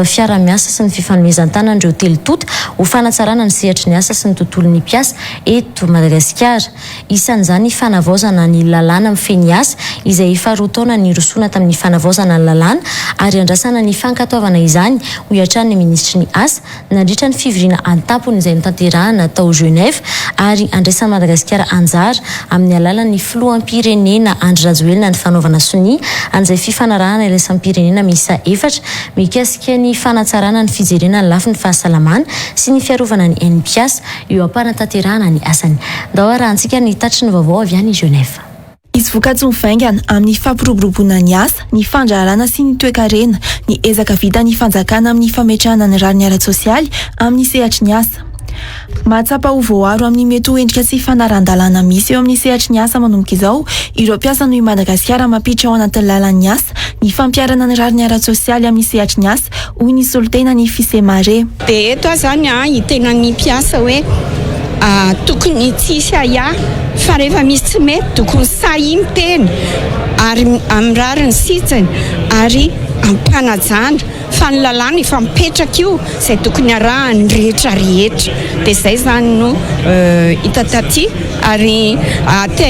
fiara-miasa sy ny fifanomezan-tanan'ireo telotota ho fanatsarana ny sehatry ny asa sy ny tontolon'ny mpiasa eto Madagasikara isan'izany fanavaozana ny lalàna mifehy ny asa izay efa taona ny rosona tamin'ny fanavaozana ny lalàna ary andrasana ny fankatoavana izany ho iatran'ny ministry ny asa nandritra ny fivoriana an-tampony izay notanterahana tao Genève ary andraisan'ny Madagasikara anjara amin'ny alalan'ny filoham-pirenena Andry Rajoelina ny fanaovana sonia an'izay fifanarahana iraisam-pirenena miisa 4 mikasika ny fanatsarana ny fijerena ny lafin'ny fahasalamana sy ny fiarovana ny ain'ny mpiasa eo am-panatanterahana ny asany ndao arahantsika ny tatry ny vaovao avy any Genève izy voka-tsy mivaingana amin'ny fampiroboroboana ny asa ny fandrarana sy ny toe-karena ny ezaka vita ny fanjakana amin'ny fametrahana ny rary ny ara-tsosialy amin'ny sehatry ny asa mahatsapa ho voaro amin'ny mety ho endrika sy fanaran-dalàna misy eo amin'ny sehatry ny asa manomboka izao ireo mpiasa noho i Madagasikara mampiditra ao anatin'ny lalàn'ny asa ny fampiarana ny rary ny ara-tsosialy amin'ny sehatry ny asa hoy ny solitena ny Fisemare dia eto zany hitena ny mpiasa hoe tokony tsisy aya fa rehefa misy tsy mety tokony sahy miteny ary amin'ny rariny sitsiny ary ampanajana fa ny lalàna efa mipetraka io izay tokony arahany rehetra rehetra dia izay zany no hita taty ary te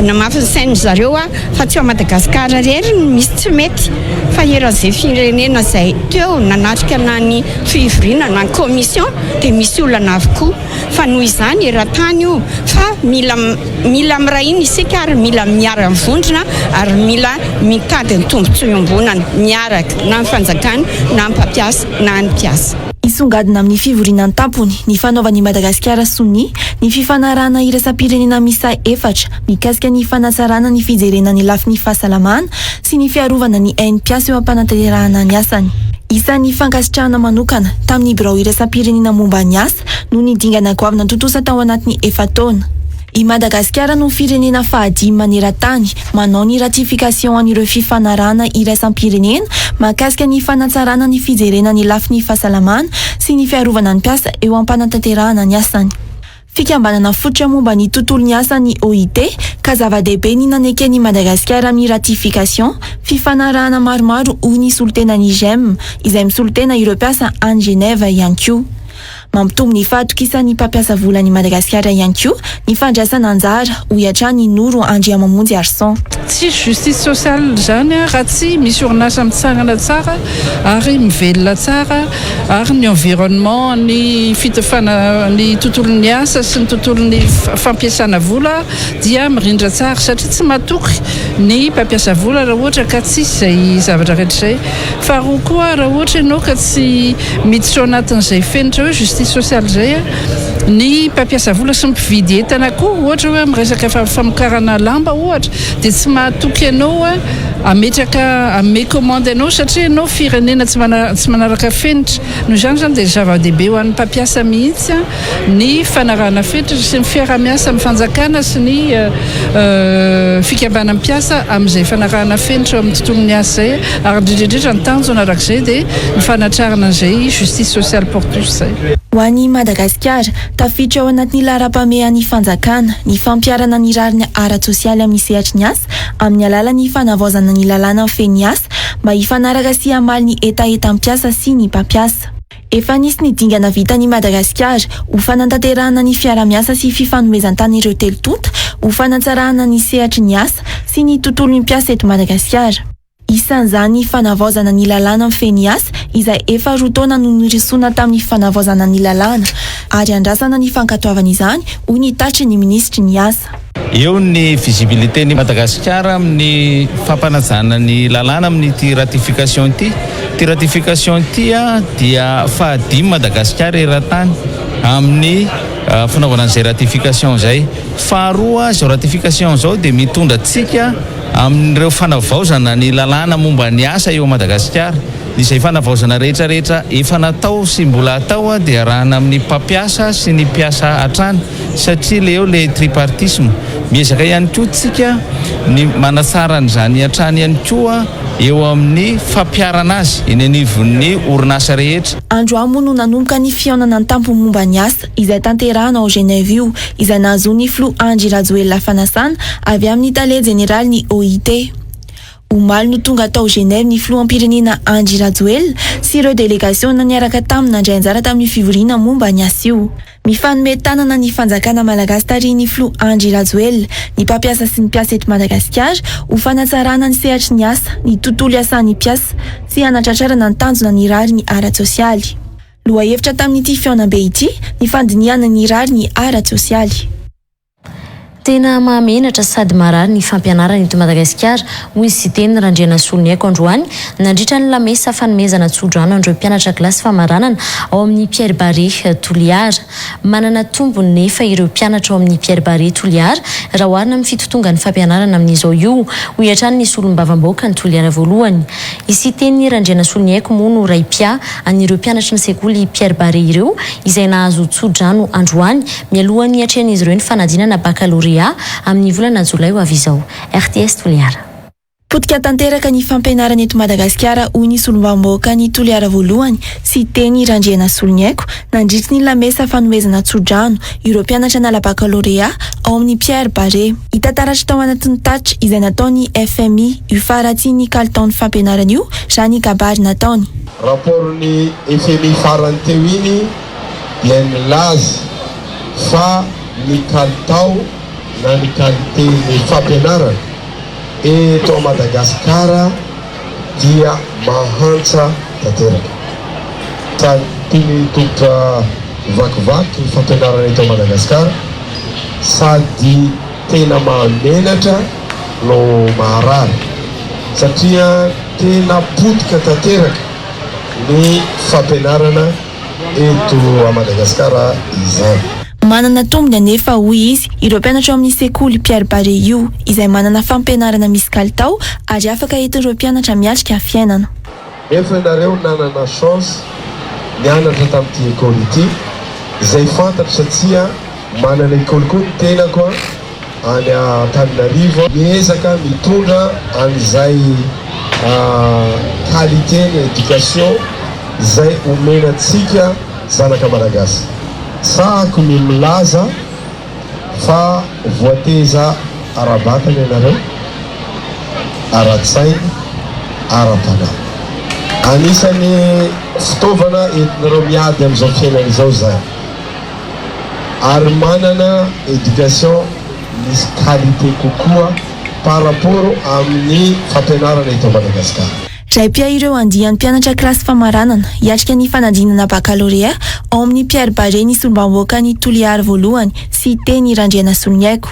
namafy ny sainy zareo fa tsy ao Madagasikara rery misy tsy mety fa erazay firenena izay teo nanatrika na ny fivoriana na ny commission dia misy olana avokoa fa noho izany eran-tany io fa mila mirahina isika ary mila miara mivondrona ary mila mitady ny tombontsoa ombonana miaraka na ny fanjakana na ny mpampiasa na ny mpiasa isongadina amin'ny fivoriana an-tampony ny fanaovan'i Madagasikara sonia ny fifanarahana iraisam-pirenena miisa 4 mikasika ny fanatsarana ny fijerena ny lafin'ny fahasalamana sy ny fiarovana ny ain'ny mpiasa eo am-panatanterahana ny asany isan'ny fankasitrahana manokana tamin'ny birao iraisam-pirenena momba ny asa no ny dingana goavana totosa tao anatin'ny 4 taona i Madagasikara no firenena fahadimy maneran-tany manao ny ratification an'ireo fifanarahana iraisam-pirenena mahakasika ny fanatsarana ny fijerena ny lafin'ny fahasalamana sy ny fiarovana ny mpiasa eo am-panatanterahana ny asany fikambanana fototra momba ny tontolon'ny asany OIT ka zava-dehibe ny nanekeny Madagasikara amin'ny ratification fifanarahana maromaro ho ny solotena ny GEM izay misolotena ireo mpiasa any Genève ihany koa. Mampitombo ny fahatokisan'ny mpampiasa vola ny Madagasikara ihany koa ny fandraisana anjara ho hiatrany Noro Andriamamonjy Arsan. Tsy justice sociale zany raha tsy misy orinasa mitsangana tsara ary mivelona tsara ary ny environnement ny fitofana ny tontolon'ny asa sy ny tontolon'ny fampiasana vola dia mirindra tsara satria tsy matoky ny mpampiasa vola raha ohatra ka tsy izay zavatra rehetra izay. Faharoa koa raha ohatra ianao ka tsy miditra ao anatin'izay fenitra hoe justice sociale zay ny mpampiasa vola sy mpividy entana koa ohatra hoe miresaka famokarana lamba ohatra dia tsy mahatoky ianao ametraka ame commande ianao satria ianao firenena tsy manaraka fenitra. Noho izany zany dia zava-dehibe ho an'ny mpampiasa mihitsy ny fanarahana fenitra sy ny fiarah-miasa amin'ny fanjakana sy ny fikambanan'ny mpiasa amin'izay fanarahana fenitra amin'ny tontolon'ny asa zay ary indrindrindrindra ny tanjona arak'izay dia ny fanatrarana an'izay justice sociale pour tous zay. Ho an'ny Madagasikara, tafiditra ao anatin'ny laharam-pamehan'ny fanjakana ny fampiarana ny rariny ara-tsosialy amin'ny sehatry ny asa amin'ny alalan'ny fanavaozana ny lalàna feny asa mba hifanaraka sy hamaly ny etaetam-piasa sy ny mpampiasa. Efa nisy ny dingana vitan'ny Madagasikara ho fanantanterahana ny fiara-miasa sy fifanomezan-tany ireo telotonta ho fanatsarahana ny sehatry ny asa sy ny tontolon'ny mpiasa eto Madagasikara. Isan'izany fanavaozana ny lalàna feny asa izay efa roa taona no nirisona tamin'ny fanavaozana ny lalàna ary andrasana ny fankatoavana izany ho ny tatry ny ministry ny asa. Eo ny visibilité ny Madagasikara amin'ny fampanajana ny lalàna amin'ny ratification ity. Ty ratification ity dia fahadimy Madagasikara eran-tany amin'ny fanaovana an'izay ratification zay. Faharoa zao ratification zao dia mitondra antsika amin'ireo fanavaozana ny lalàna momba ny asa eo Madagasikara. Izay fanavaozana rehetrarehetra efa natao sy mbola atao dia arahana amin'ny mpampiasa sy ny mpiasa hatrany satria leo le tripartisme miezaka ihany koa tsika ny manatsara an'izany hatrany ihany koa eo amin'ny fampiarana azy eny anivon'ny orinasa rehetra. Androamo no nanomboka ny fihaonana ny tampo momba ny asa izay tanterahana ao Genève io izay nahazoan'ny Flo Andry Rajoelina fanasana avy amin'ny Tale Général ny OIT. Omaly no tonga tao Genève ny filoham-pirenena Andry Rajoelina sy ireo delegaziona niaraka taminy nandray anjara tamin'ny fivoriana momba ny asa io. Mifanome tanana ny fanjakana malagasy tarihin'ny Flo Andry Rajoelina ny mpampiasa sy ny mpiasa eto Madagasikara ho fanatsarana ny sehatry ny asa, ny tontolo iasan'ny mpiasa sy hanatratrarana ny tanjona ny rary ny ara-tsosialy. Loha hevitra tamin'ity fihaonam-be ity ny fandiniana ny rary ny ara-tsosialy. Tena mahamenatra sady marary ny fampianarana eto Madagasikara hoy sy teny Randrianasolo Niaiko androany nandritra ny lamesa fanomezana tsodrano andreo mpianatra kilasy famaranana ao amin'ny Pierre Barré Toliara. Manana tombony nefa ireo mpianatra ao amin'ny Pierre Barré Toliara raha oharina amin'ny fitotonga ny fampianarana amin'izao io ho hiatrany ny solombavam-bahoaka ny Toliara voalohany. Isy teny Randrianasolo Niaiko moa no raim-pia anireo mpianatra ny sekoly Pierre Barré ireo izay nahazo tsodrano androany mialohan'ny hiatrehan'izy ireo ny fanadinana baccalauréat amin'ny volana Jolay ho avy izao. RTS Toliara. Potika tanteraka ny fampianarana eto Madagasikara hoy ny solombavam-bahoaka ny Toliara voalohany sy teny Randrianasolo Niaiko nandritry ny lamesa fanomezana tsodrano ireo mpianatra nala baccalauréat ao amin'ny Pierre Barré. Hitantaratra tao anatin'ny tatra izay nataony FMI io faratsy kalitaon'ny fampianarana io Jeanny Kabary nataony. Raport'ny FMI farany teo iny dia nilaza fa ny kalitao na ny qualité ny fampianarana eto Madagasikara dia mahantsa tanteraka. Sady topotra vakivaky ny fampianarana eto Madagasikara sady tena mahamenatra no maharary satria tena potika tanteraka ny fampianarana eto Madagasikara izany. Manana tombony anefa hoy izy ireo mpianatra amin'ny sekoly Pierre Barré io izay manana fampianarana misy kalitao ary afaka entin'ireo mpianatra miatrika fiainana. Nefa ianareo nanana chance nianatra tamin'ity école ity izay fantatra satria manana école koa tena koa any Antananarivo miezaka mitondra an'izay qualité ny éducation izay omenantsika zanaka malagasy. sahako ny milaza fa voateza ara-batana ianareo, ara-tsaina, ara-panahy. Anisany fitaovana entinareo miady amin'izao fiainana izao zay, ary manana éducation misy qualité kokoa par rapport amin'ny fampianarana eto Madagasikara. Raipia ireo andian'ny mpianatra klasy famaranana hiatrika ny fanadinana baccalauréat ao amin'ny Pierre Barré ny solombamoaka ny Toliary voalohany sy teny Randriana Soloniaiko.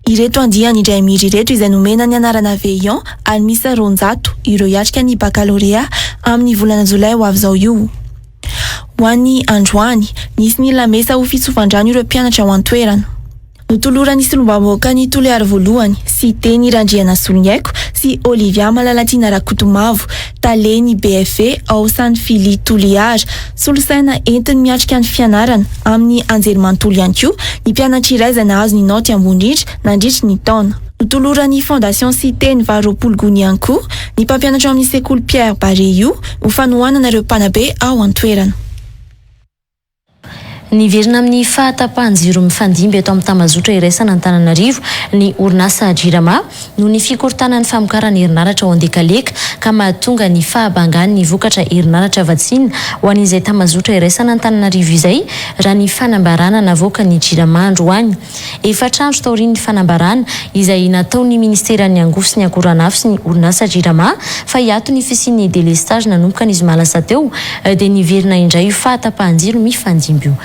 Ireto andiany indray miry ireto izay nomena ny anarana veillant ary misy 200 ireo hiatrika ny baccalauréat amin'ny volana Jolay ho avy izao io. Ho an'ny androany nisy ny lamesa ho fitsofandrano ireo mpianatra ao an-toerana. Notolorany solombamoaka ny Toliary voalohany sy teny Randriana Soloniaiko sy Olivia Malalatina Rakotomavo taleny BFE ao San Fili Toliary solosaina entiny miatrika ny fianarana amin'ny anjerimanontolo ihany koa ny mpianatra iray izay nahazo ny naoty ambondritra nandritry ny taona. Notolorany Fondation sy teny Varopolo Gony ihany koa ny mpampianatra amin'ny sekoly Pierre Barré io ho fanohanana ireo mpanabe ao an-toerana. Niverina amin'ny fahatapahan-jiro mifandimby eto amin'ny Tambazotra iraisana Antananarivo ny orinasa Jirama no ny fikortana ny famokarana herinaratra ao Andekaleka ka mahatonga ny fahabangan'ny ny vokatra herinaratra vatsina ho an'izay Tambazotra iraisana Antananarivo izay raha ny fanambarana navoaka ny Jirama androany. Efatrandro taorian'ny fanambarana izay nataon'ny ministeran'ny angofo sy ny akoranafo sy ny orinasa Jirama fa hiato ny fisian'ny délestage nanomboka ny zoma lasa teo dia niverina indray fahatapahan-jiro mifandimby io.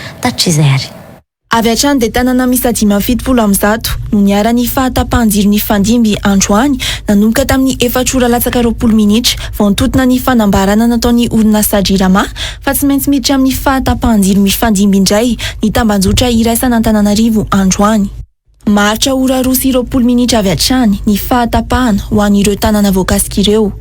Avy hatrany dia tanàna misy 570 no niara-ny fahatapahan-jiro ny fandimby androany nanomboka tamin'ny 4 ora latsaka 20 minitra vao nitotona ny fanambarana nataon'ny orinasa Jirama fa tsy maintsy miditra amin'ny fahatapahan-jiro mifandimby indray ny Tambazotra iraisana Antananarivo androany. Maharitra ora 20 minitra avy hatrany ny fahatapahana ho an'ireo tanàna voakasika ireo.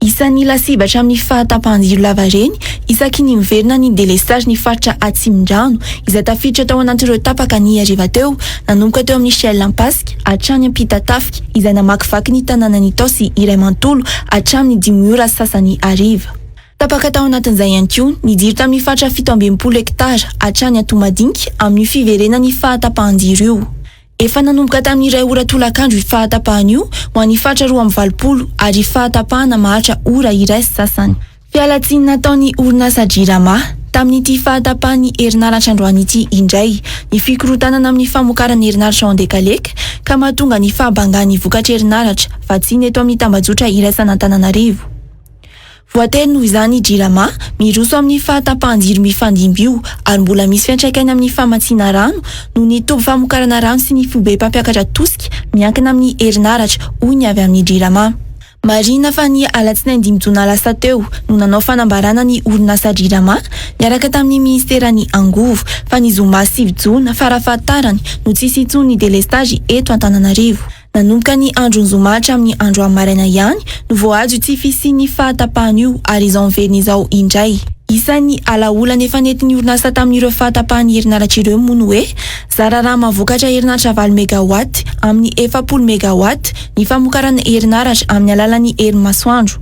Isan'ny lasibatra amin'ny fahatapahan-jiro lava reny isaky ny miverina ny délestage ny faritra Atsimondrano izay tafiditra tao anatin'ireo tapaka ny hariva teo nanomboka teo amin'ny Shell Lampasika hatrany Ampitatafika izay namakivaky ny tanàna ny Tao sy Iraimantolo hatramin'ny 5 ora sasany hariva. Tapaka tao anatin'izay ihany koa nijiro tamin'ny faritra 17 hektara hatrany Tomadinka amin'ny fiverenan'ny fahatapahan-jiro io. Efa nanomboka tamin'ny 2 ora tolakandro fahatapahana io ho an'ny faritra 20 ary fahatapahana maharitra ora iray sasany. Fialatsiny nataon'ny orinasa Jirama tamin'ity fahatapahan'ny herinaratra androany ity indray ny fikorotanana amin'ny famokarana herinaratra ao Andekaleka ka mahatonga ny fahabangan'ny vokatra herinaratra vatsina eto amin'ny Tambazotra iraisana Antananarivo. Voatery noho izany Jirama miroso amin'ny fahatapahan-jiro mifandimby io ary mbola misy fiantraikany amin'ny famatsiana rano noho ny toby famokarana rano sy ny fobe mpampiakatra tosika miankina amin'ny herinaratra hoy ny avy amin'ny Jirama. Marina fa ny alatsinainy 5 jona lasa teo no nanao fanambarana ny orinasa Jirama niaraka tamin'ny ministeran'ny angovo fa ny zoma 7 jona farafahatarany no tsisy intsony ny délestage eto Antananarivo. Nanomboka ny andron'ny zoma hatramin'ny andro amin'ny maraina ihany no voajo tsy fisian'ny fahatapahana io ary izao miverina izao indray. Isan'ny alaolana efa nentin'ny orinasa tamin'ireo fahatapahan'ny herinaratra ireo moa no hoe zararama vokatra herinaratra 20 megawatt amin'ny 40 megawatt ny famokarana herinaratra amin'ny alalan'ny herin'ny masoandro.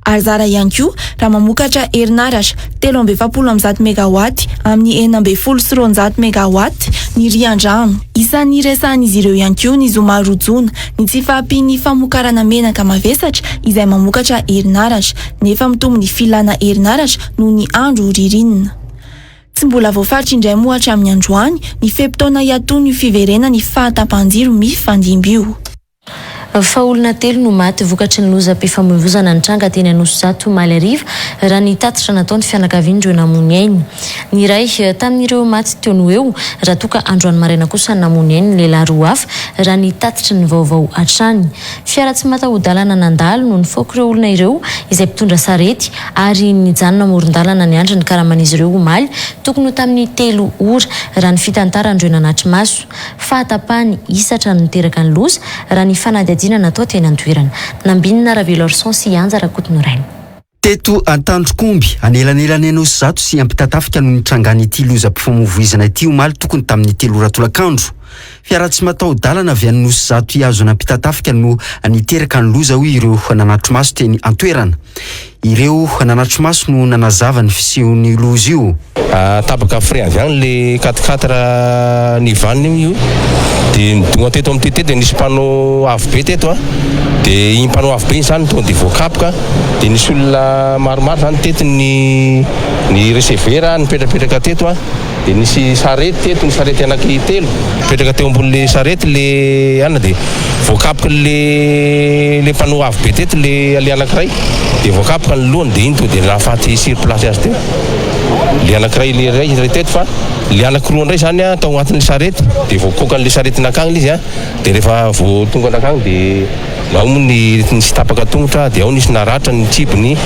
Ary zara ihany koa raha mamokatra herinaratra 370 megawatt amin'ny 490 megawatt ny riandrano. Isan'ny resahan'izy ireo ihany koa ny zoma rojona ny tsy fahampian'ny famokarana menaka mavesatra izay mamokatra herinaratra nefa mitombo ny filana herinaratra noho ny andro ririnina. Tsy mbola voafaritra indray moa hatramin'ny androany ny feptaona hiatony io fiverena ny fahatapahan-jiro mifandimby io. Fa olona 3 no maty vokatry ny lozam-pifamoivoizana ny tranga teny Anosizato Malariva raha ny tatitra nataon'ny fianakavian'ireo namony ainy. Ny iray tamin'ireo maty teo no eo raha toka androany maraina kosa namony ainy lehilahy roa hafa raha ny tatitra ny vaovao hatrany. Fiara tsy mataho-dalana nandalo no nifoaka ireo olona ireo izay mpitondra sarety ary nijanona amoron-dalana ny andro ny karaman'izy ireo omaly tokony ho tamin'ny 3 ora raha ny fitantarandreo nanatry maso. Fahatapahany isatra no niteraka ny loza raha ny fanadihadiana natao teny an-toerana. Nambinina Ravelorson sy Anja Rakotonorainy. Teto Antandrokomby anelanelany Anosizato sy Ampitatafika no nitrangany ity lozam-pifamoivoizana ity omaly tokony tamin'ny 3 ora tolakandro. Fiara tsy mataho-dalana avy Anosizato hiazona Ampitatafika no niteraka ny loza hoy ireo nanatry maso teny an-toerana. ireo nanatro maso no nanazava ny fisehon'ny loza io. Tabaka frais avy agny le 4x4 nivaniny io dia nidonga teto amin'ny tete dia nisy mpanao avo be teto dia igny mpanao avo be igny zany tonga dia voakapoka dia nisy olona maromaro zany teto ny recevera nipetrapetraka teto dia nisy sarety teto, ny sarety anaky telo mipetraka teo ambon'le sarety le ana dia voakapoka le mpanao avo be teto le anankiray dia voakapoka ny lohany dia iny to dia nahafaty sur place azy teo le anankiray le ray teto fa le anankiroa indray zany tao agnatin'ny sarety dia voakoka an'le sarety nakagny izy dia rehefa vo tonga nakagny dia ao moa ny sy tapaka tongotra dia ao nisy naratra ny tsibony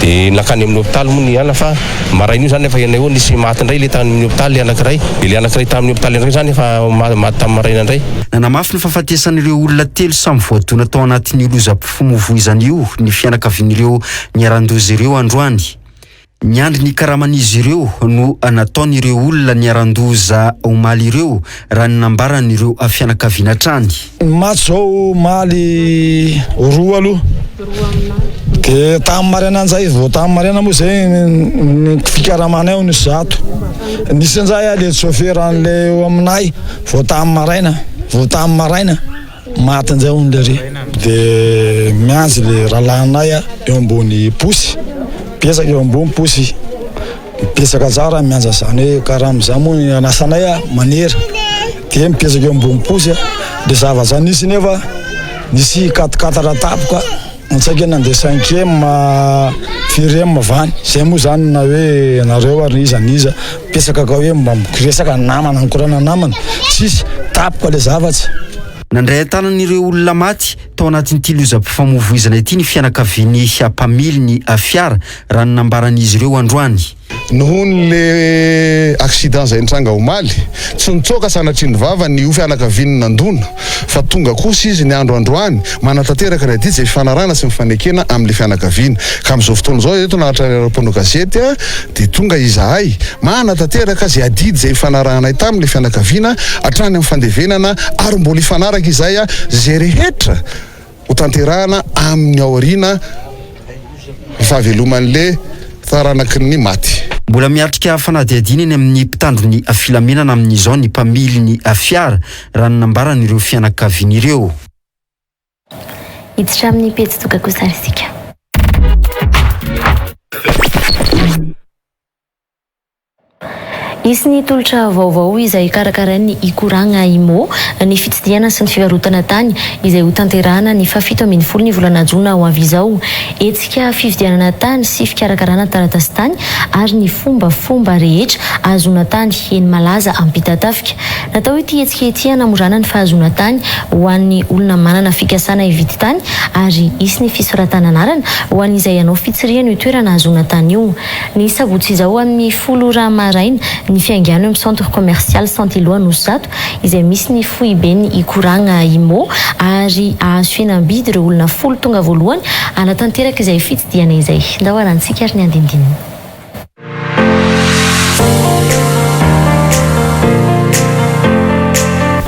dia nakany amin'ny hôpitaly moa ny ana fa marain'io zany efa ianay eo nisy maty indray le tamin'ny hôpitaly le anankiray dia le anankiray tamin'ny hôpitaly indray zany efa maty tamin'ny maraina indray. Nanamafy ny fahafatesan'ireo olona telo samy voadona tao anatin'ny loza-pifamoivoizana io ny fianakavian'ireo niaran-doza ireo androany. Ny andry ny karaman'izy ireo no nataon'ireo olona niaran-doza omaly ireo raha ny nambaran'ireo fianakaviana trany. Maty zao maly roa aloha dia tamin'ny maraina an'izay vao tamin'ny maraina moa zay ny fikaramana eo nisy zato nisy an'izay le chauffeur an'le eo aminay vao tamin'ny maraina maty an'izay on'lery dia mianjy le rahalanay eo ambony posy pesaka eo ambony posy mipesaka tsara mianja zany hoe karaha am'izany moa ny anasanay manera dia mipesaka eo ambony posy dia zava-zany nisy nefa nisy 4x4 tapoka antsaika nandeha 5e fireme vany zay moa zany na hoe nareo ary iza pesaka ka hoe mba miresaka namana nikorana namana tsisy tapoka le zavatsy. Nandray tanan'ireo olona maty tao anatin'ity lozam-pifamoivoizana ity ny fianakaviany mpamily ny fiara raha ny nambaran'izy ireo androany. Nohony le accident zay nitranga omaly tsy nitsoka sanatriny vava ny io fianakaviany nandona fa tonga kosa izy ny androandroany manatanteraka raha ity zay fifanarana sy mifanekena amin'le fianakaviana ka amin'izao fotoana zao eto nahatra aeroport gazety dia tonga izahay manatanteraka zay adidy zay fifanarahanay tamin'le fianakaviana hatrany amin'ny fandevenana ary mbola ifanaraka izay zay rehetra ho tanterahana amin'ny aoriana fahaveloman'le taranaky ny maty. Mbola miatrika fanadihadiana eny amin'ny mpitandro ny filamenana amin'izao ny mpamily ny fiara raha ny nambaran'ireo fianakavian'ireo. Hiditra amin'ny pejy tokako sary isika. Isy ny tolotra vaovao izay karakarain'ny ikoragna IMO ny fitsidiana sy ny fivarotana tany izay ho tanterahana ny 7 ny volana Jona ho avy izao. Etsika fividianana tany sy fikarakarana taratasy tany ary ny fomba rehetra ahazona tany eny malaza ampitatafika. Natao ity etsika ety hanamorana ny fahazona tany ho an'ny olona manana fikasana hividy tany ary isy ny fisoratana anarana ho an'izay hanao fitsiriana io toerana ahazona tany io. Ny sabotsy izao amin'ny 10 maraina ny fiangano amin'ny centre commercial Santilo Anosato izay misy ny foibe ny ikoragna IMO ary ahasoenam-bidy ireo olona 10 tonga voalohany anatanteraka izay fitsidiana izay. Ndahoarantsika ary ny andindininy.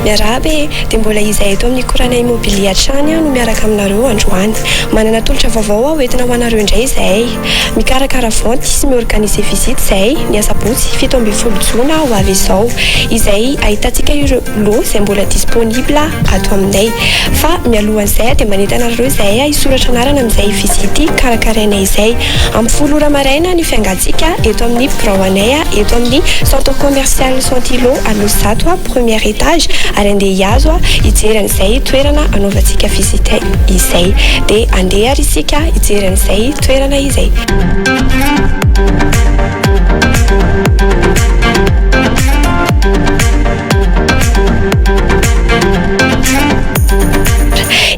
Miarabe dia mbola izay eto amin'ny korana immobilier trany no miaraka aminareo androany. Manana tolotra vaovao aho entina ho anareo indray izay mikarakara vente sy miorganiser visite izay ny asabotsy 17 Jona ho avy izao izay ahitantsika ireo lot izay mbola disponible ato aminay fa mialohan'izay dia manita anareo izay hisoratra anarana amin'izay visite karakaraina izay amin'ny 10 maraina ny fiangatsika eto amin'ny braonay eto amin'ny centre commercial Santilo Anosato premier étage ary andeha hiazo hijeran'izay toerana anaovantsika visite izay dia andeha ary isika hijeran'izay toerana izay.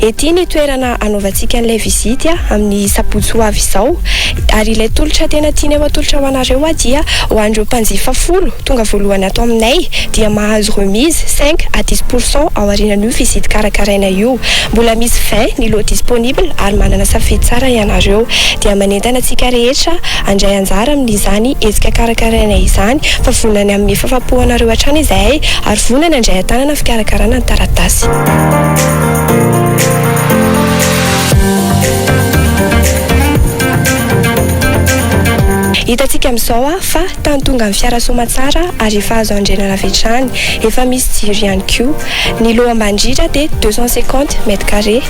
Ety ny toerana anaovantsika an'ilay visite amin'ny sabotsy ho avy izao ary ilay tolotra tena tiany atolotra ho anareo dia ho an'ireo mpanjifa 10 tonga voalohany ato aminay dia mahazo remise 5 à 10% ao aorianan'io visite karakaraina io. Mbola misy 20 ny lot disponible ary manana safidy tsara ianareo dia manentana antsika rehetra andray anjara amin'izany etsika karakaraina izany fa vonany amin'ny fahafapohanareo hatrany izay ary vonany andray an-tanana fikarakarana ny taratasy. hitantsika amin'izao fa tany tonga amin'ny fiara somatsara ary efa azo andrenana avy hatrany efa misy jiro ihany koa ny loha ambandritra dia 250 mètres carrés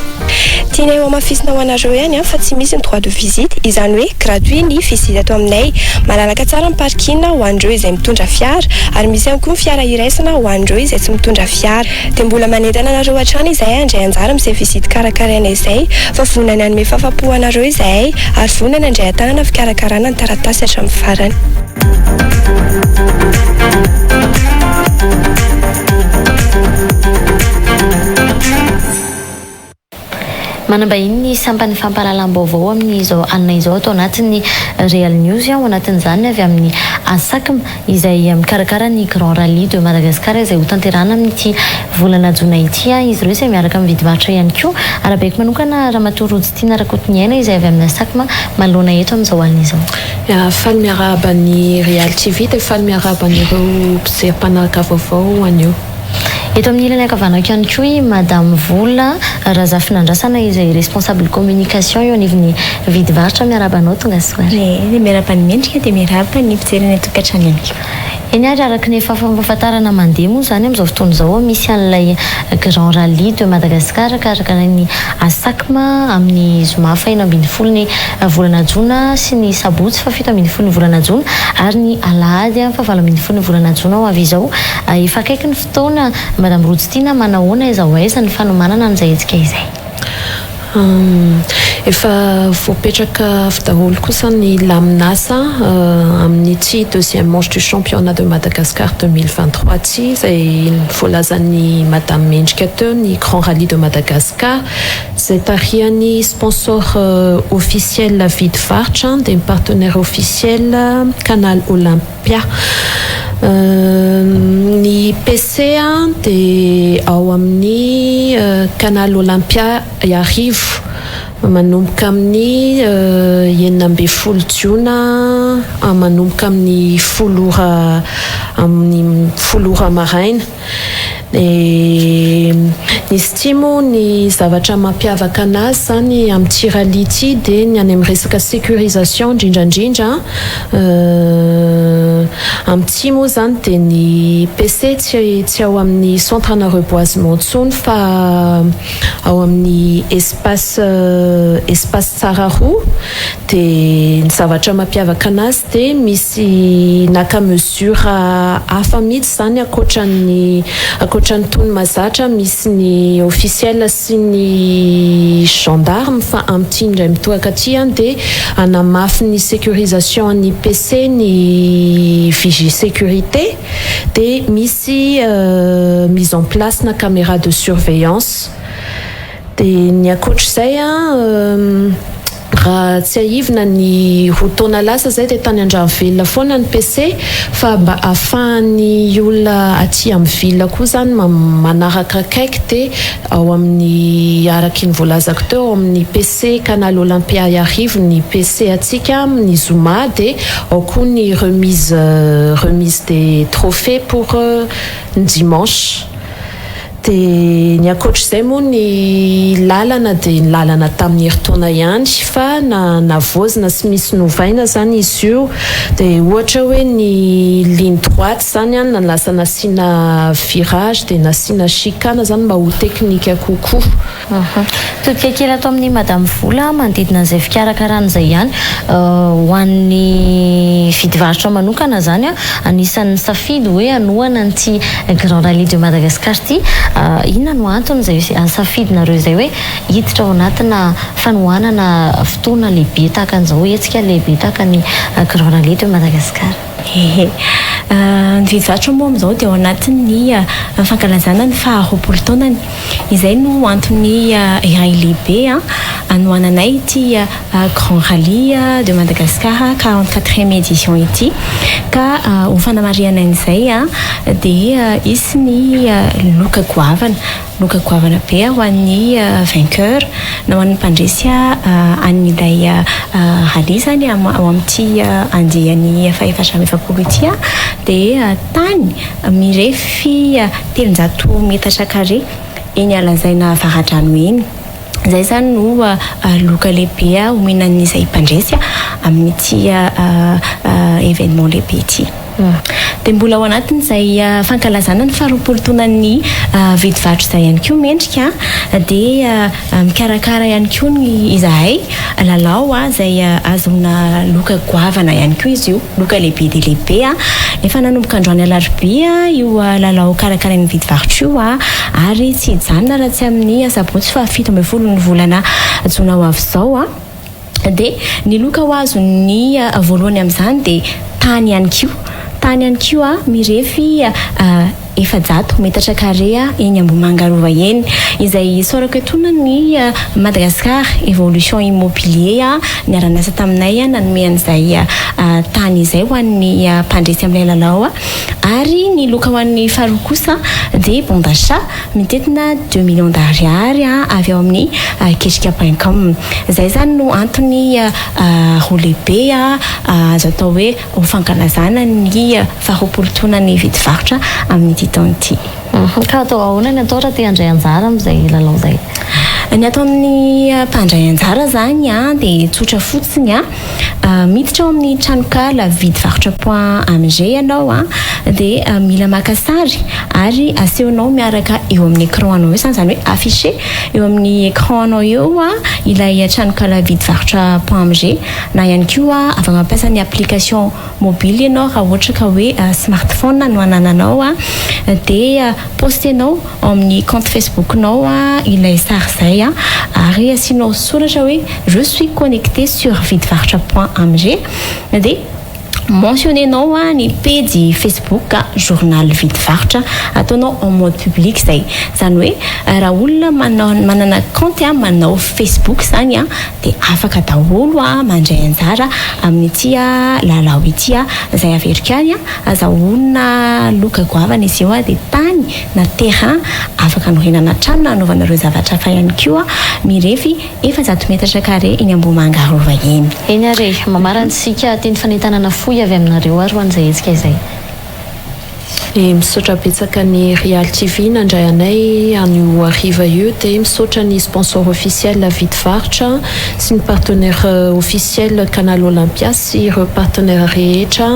tiana eo amafisina ho anareo ihany fa tsy misy ny droit de visite izany hoe gratuit ny visite ato aminay malalaka tsara ny parking ho an'ireo izay mitondra fiara ary misy ihany koa ny fiara iraisana ho an'ireo izay tsy mitondra fiara dia mbola manentana anareo hatrany izay andray anjara amin'izay visite karakaraina izay fa vonana anome fahafapo anareo izay ary vonana andray an-tanana fikarakarana ny taratasy hatramin'ny farany. manambahiny ny sampany fampahalalam-baovao amin'izao alina izao atao anatin'ny Real News ao anatin'izany avy amin'ny ASACM izay mikarakara ny Grand Rally de Madagascar izay ho tanterana amin'ity volana jona ity izy ireo izay miaraka amin'ny vidivarotra ihany koa arabeky manokana ramatoa Rojitina Rakotoniaina izay avy amin'ny ASACM manoloana eto amin'izao alina izao. Faly miarahaba ny Real TV dia faly miarahaba an'ireo mpijery mpanaraka vaovao anio. Eto amin'ny ilany ankavanako ihany koa Madame Vola Razafinandrasana izay responsable communication eo anivon'ny vidivarotra miarabanao tonga soary. Miarabany mendrika dia miaraba ny mpijeriny tokantrano ihany koa. Eny ary araka ny fahafantarana mandeha moa zany amin'izao fotoana izao misy an'ilay Grand Rally de Madagascar karakara ny ASACM amin'ny zoma faha 11 ny volana jona sy ny sabotsy fa 7 ny volana jona ary ny alahady fa 9 ny volana jona ho avy izao efa akaiky ny fotoana Madame Rojitina manahoana izao aiza ny fanomanana an'izay hetsika izay. Efa voapetraka avy daholo kosa ny laminasa amin'ny ty deuxième manche du championnat de Madagascar 2023 ty izay voalazan'ny Madame Mendrika teo ny Grand Rally de Madagascar izay tarihany sponsor officiel vidivarotra dia partenaire officiel Canal Olympia. Ny PC dia ao amin'ny Canal Olympia Iarivo manomboka amin'ny 19 Jona manomboka amin'ny 10 ora maraina. Nisy ty moa ny zavatra mampiavaka anazy zany amin'ity rally ity dia ny any amin'ny resaka sécurisation indrindrandrindra amin'ity moa zany dia ny PC tsy ao amin'ny centre na reboisement intsony fa ao amin'ny espace tsara roa dia ny zavatra mampiavaka anazy dia misy naka mesure hafa mihitsy zany akoatran'ny tony mazatra misy ny officiel sy ny gendarme fa amin'ity indray mitohaka aty dia anamafy ny sécurisation ny PC ny vigie sécurité dia misy mise en place na caméra de surveillance dia ny akoatr'izay raha tsy aivina ny rotaona lasa zay dia tany Andranovelona foana ny PC fa mba ahafahany olona aty amin'ny villa koa zany manaraka akaiky dia ao amin'ny araky ny voalazako teo ao amin'ny PC Canal Olympia Iarivo ny PC atsika ny Zuma dia ao koa ny remise des trophées pour ny dimanche. Dia ny akoatr'izay moa ny lalana dia ny lalana tamin'ny heritaona ihany fa navozina sy misy novaina zany izy io dia ohatra hoe ny ligne droite zany na lasa nasiana virage dia nasiana chicane zany mba ho teknika kokoa. Todika kely atao amin'ny Madame Vola manodidina an'izay fikarakarana izay ihany ho an'ny vidivarotra manokana zany anisan'ny safidy hoe anohana an'ity Grand Rally de Madagascar ty. Inona no antony izay safidinareo izay hoe hiditra ao anatina fanohanana fotoana lehibe tahaka an'izao hetsika lehibe tahaka ny Grand Rally de Madagascar? Ny vidivarotra moa amin'izao dia ao anatin'ny fankalazana ny faha-roapolo taonany izay no antony iray lehibe anohananay ity Grand Rally de Madagascar 44e édition ity ka ho fanamariana an'izay dia isy ny loka goavana be ho an'ny vainqueur na ho an'ny mpandresy an'ilay rally zany ao amin'ity andehan'ny faha-efatra ity dia tany mirefy 300 metatra carré eny alazaina Faradrano eny zay zany no loka lehibe omenan'izay mpandresy amin'ity événement lehibe ity dia mbola ao anatin'izay fankalazana ny faharoapolo-taonan'ny vidivarotra izay ihany koa mendrika dia mikarakara ihany koa ny izahay lalao izay azona loka goavana ihany koa izy io loka lehibe dia lehibe efa nanomboka androany alarobia io lalao karakarain'ny vidivarotra io ary tsy hijanona raha tsy amin'ny sabotsy fa 17 ny volana jona ho avy izao dia ny loka ho azo ny voalohany amin'izany dia tany ihany koa mirefy 700 metatra carré eny Ambohimangarova eny izay sorako etona ny Madagascar évolution immobilier ny aranasa taminay nanomean'izay tany izay ho an'ny mpandresy amin'ilay lalao ary ny loka ho an'ny faharoa kosa dia bon d'achat mitetina 2 millions d'ariary avy ao amin'ny kesika.com izay zany no antony roa lehibe azo atao hoe ho fankalazana ny faharoapolo-taonan'ny vidivarotra amin'ny tonty ka atao ahoana ny atao raha te handray anjara amin'izay lalao izay ny ataon'ny mpandray anjara zany dia tsotra fotsiny miditra ao amin'ny tranokala vidivarotra.amg ianao dia mila maka sary ary asehonao miaraka eo amin'ny écran anao eo zany hoe affiché eo amin'ny écran anao eo ilay tranokala vidivarotra.amg na ihany koa afaka mampiasa ny application mobile ianao raha ohatra ka hoe smartphone no anananao dia postenao ao amin'ny compte Facebook nao ilay sary zay ary asianao soratra hoe je suis connecté sur vidivarotra.amg dia mentionnenao ny page Facebook journal vidivarotra ataonao en mode public zay zany hoe raha olona manana compte manao Facebook zany dia afaka daholo mandray anjara amin'ity lalao ity izay averika any azahoana loka goavana izy eo dia tany na terrain afaka anorenana trano na anaovanareo zavatra hafa ihany koa mirefy 700 metatra carré eny Ambohimangarova eny eny ary mamarantsika teny fanentanana fohy avy aminareo ary ho an'izay hetsika izay misaotra betsaka ny Real TV nandray anay an'io hariva io dia misaotra ny sponsor officiel vidivarotra sy ny partenaire officiel Canal Olympia sy ireo partenaire rehetra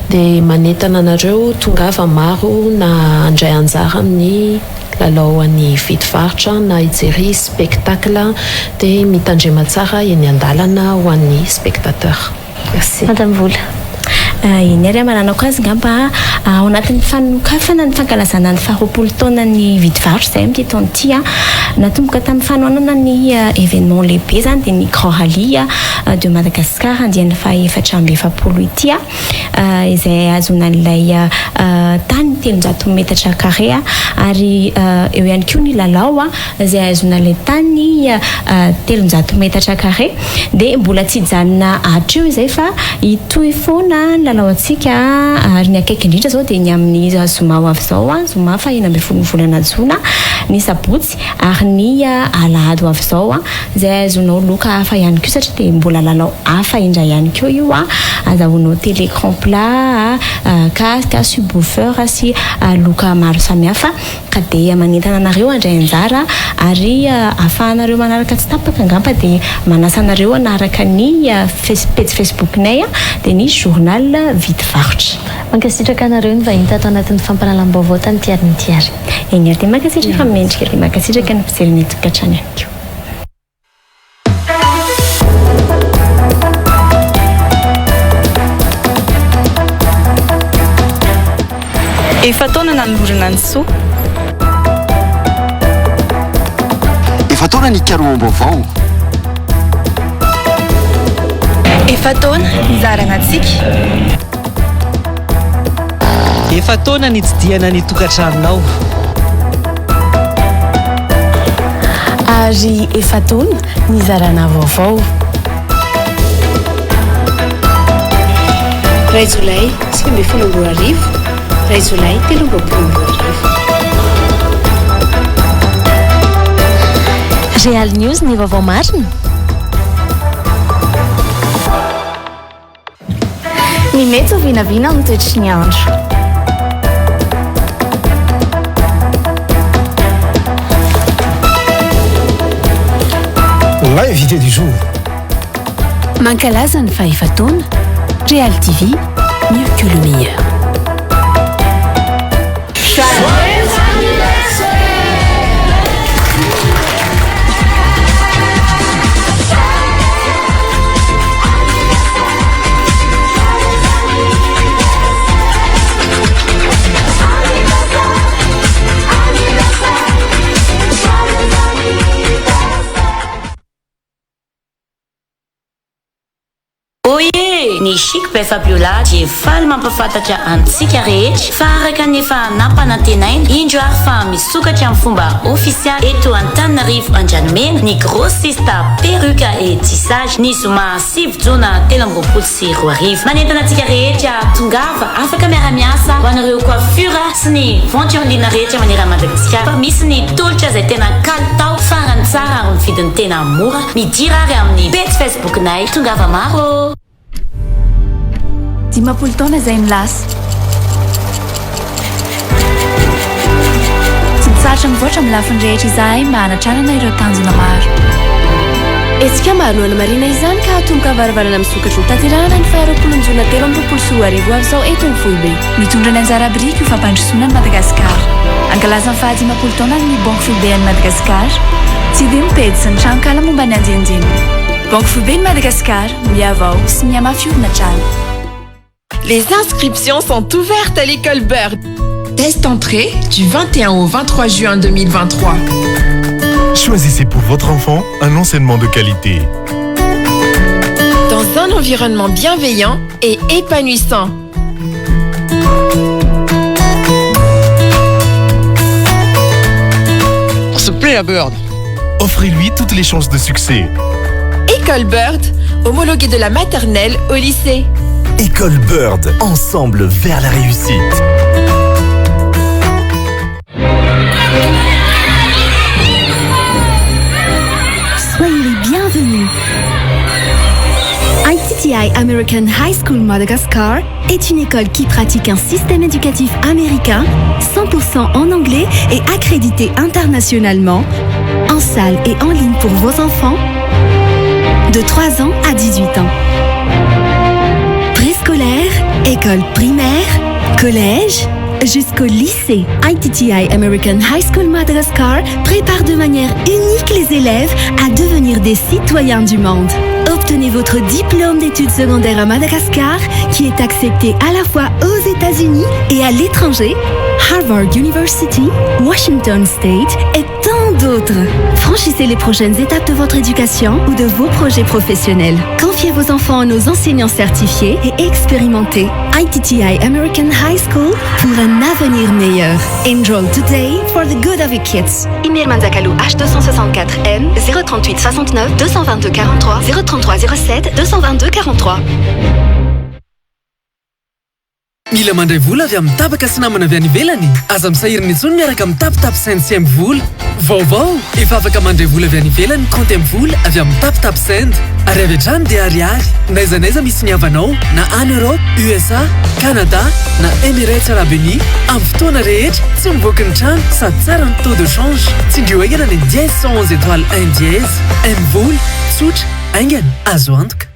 dia manentana anareo tongava maro na andray anjara amin'ny lalao an'ny vidivarotra na hijery spectacle dia mitandrema tsara eny an-dalana ho an'ny spectateur. Merci. Madame Vola. Eny ary mananao azy ngamba ao anatin'ny fanokafana ny fankalazana ny faharoapolo-taona ny vidivarotra izay amin'ity taona ity natomboka tamin'ny fanohanana ny événement lehibe zany dia ny Grand Rallye de Madagascar andian'ny faha-770 ity izay azona an'ilay tany 300 metatra carré ary eo ihany koa ny lalao izay azona ilay tany 300 metatra carré dia mbola tsy hijanona hatreo izay fa hitohy foana lalao antsika ary ny akaiky indrindra zao dia ny amin'ny zoma ho avy izao zoma fa 11 volana jona ny sabotsy ary ny alahady ho avy izao izay azonao loka hafa ihany koa satria dia mbola lalao hafa indray ihany koa io azahoanao télécran plat casque subwoofer sy loka maro samihafa ka dia manentana anareo andray anjara ary ahafahanareo manaraka tsy tapaka ngamba dia manasa anareo anaraka ny page Facebook-nay dia ny journal vidivarotra. Mankasitraka anareo ny vahiny tato anatin'ny fampanalam-baovao tany tiary ny tiary. Eny ary dia mankasitraka mendrika dia mankasitraka ny fijeriny tokantrano ihany koa. Efa taona nanolorana ny soa. Efa taona ny karoam-baovao. Efa taona nizarana antsika. Efa taona nitsidiana ny tokantranonao. Ary efa taona nizarana vaovao. Ray Jolay 2024 Ray Jolay 2024. Real News ny vaovao marina. Ny mety ho vinavina amin'ny toetry ny andro. L'invité du jour. Mankalaza ny fahefa-taona, Real TV, mieux que le meilleur. Ny Chic by Fabiola dia faly mampafantatra antsika rehetra fa araka nefa nampanantenaina indro ary fa misokatra amin'ny fomba ofisialy eto Antananarivo Andranomena ny grossiste perruque et tissage ny zoma 7 jona 2024 manentana antsika rehetra tongava afaka miara-miasa ho anareo coiffure sy ny vente en ligne rehetra manerana Madagasikara misy ny tolotra izay tena kalitao farany tsara ary ny vidiny tena mora midira ary amin'ny page Facebook-nay tongava maro. Dimapolo taona izay milasa tsy mitsarotra mivoatra amin'ny lafiny rehetra izahay mba hanatrarana ireo tanjona maro Etsika maro no anamarina izany ka atomboka varavarana misokatra ny tanterahana ny faharoapolonjona 13 arivo avy izao eto ny foibe mitondra ny anjara biriky io fampandrosoana ny Madagasikara ankalaza ny faha 10 taona ny Banque Foibe ny Madagasikara tsy dia mipedy sy ny tranon-kala momba ny anjenjeny Banque Foibe ny Madagasikara miavao sy miamafy orina trano. Les inscriptions sont ouvertes à l'école Bird. Test entrée du 21 au 23 juin 2023. Choisissez pour votre enfant un enseignement de qualité. Dans un environnement bienveillant et épanouissant. On se plaît à Bird. Offrez-lui toutes les chances de succès. École Bird, homologuée de la maternelle au lycée. École Bird, ensemble vers la réussite. Soyez les bienvenus. ITTI American High School Madagascar est une école qui pratique un système éducatif américain 100% en anglais et accrédité internationalement, en salle et en ligne pour vos enfants de 3 ans à 18 ans. Préscolaire, école primaire, collège, jusqu'au lycée. ITTI American High School Madagascar prépare de manière unique les élèves à devenir des citoyens du monde. Obtenez votre diplôme d'études secondaires à Madagascar qui est accepté à la fois aux États-Unis et à l'étranger, Harvard University, Washington State et tant d'autres. Franchissez les prochaines étapes de votre éducation ou de vos projets professionnels. Confiez vos enfants à nos enseignants certifiés et expérimentés. ITTI American High School pour un avenir meilleur. Enroll today for the good of your kids. Email Manzakalu H264N 038 69 222 43 033 07 222 43. Mila mandray vola avy amin'ny tapaka sy namana avy any ivelany aza misahirana intsony miaraka amin'ny tapitap Send sy amin'ny vola vaovao efa afaka mandray vola avy any ivelany compte amin'ny vola avy amin'ny tapitap Send ary avy hatrany dia ariary naiza naiza misy ny havanao na any Europe, USA, Canada na Emirates Arabes Unis amin'ny fotoana rehetra tsy mivoaka ny trano sady tsara ny taux de change tsindrio aingana ny 10 111 étoile 1 dièse amin'ny vola tsotra aingana azo antoka.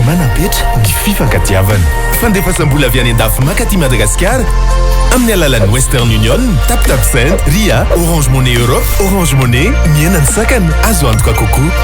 Manapetra ny fifankatiavana fandefasam-bola avy any an-dafy makaty Madagasikara amin'ny alalan'ny Western Union, TapTap Send, Ria, Orange Money Europe, Orange Money, miaina ny sakana azo antoka kokoa.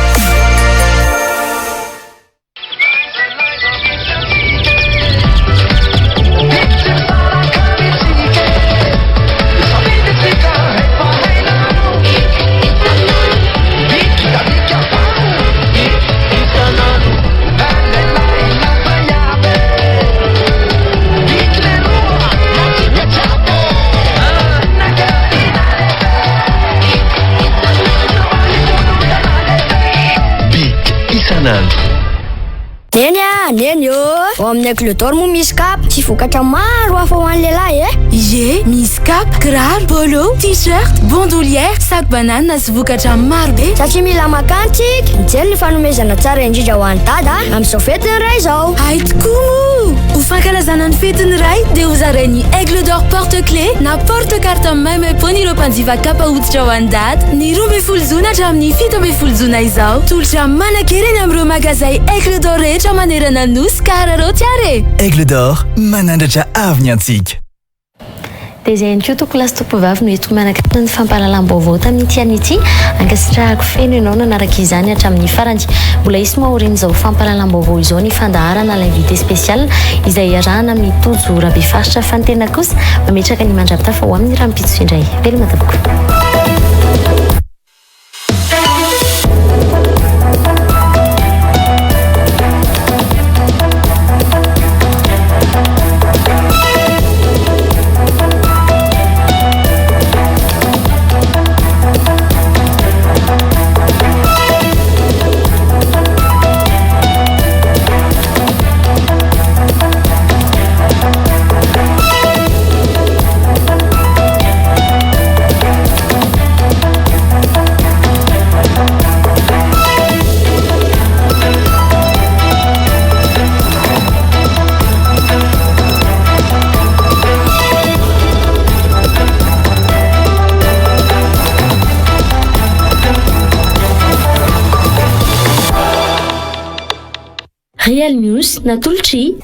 Neny ao amin'ny Aigle-d'Or moa misy kapa sy vokatra maro hafa ho an'ny lehilahy Ye, misy kapa, kiraro, polo, t-shirt, bandoulière, sac banane sy vokatra maro be. Satria mila makantsika mijery ny fanomezana tsara indrindra ho an'ny dada amin'izao fetiny iray izao. Hay tokoa ho fankalazana ny fetiny iray dia ho zarainy Aigle-d'Or porte-clés na porte-carte maimaimpony ireo mpanjifa kapa hoditra ho an'ny dada ny 12 jona hatramin'ny 17 jona izao. Tolotra manan-kereny amin'ireo magazay Aigle-d'Or rehetra manerana nosy ka hararao tiare. Aigle-d'Or manandratra avy ny antsika. Dia izay ihany koa toko lasy tompovavy no eto manakana ny fampahalalam-baovao tamin'ity an'ity ankasitrahako feno ianao nanaraka izany hatramin'ny farany. Mbola isy maorian'izao fampahalalam-baovao izao ny fandaharana l'invité spécial izay arahana mitojo rabefaritra fa ny tena kosa mametraka ny mandrapitafa ho amin'ny rahampitso indray. Veloma tapoko. Real News, Natulchi.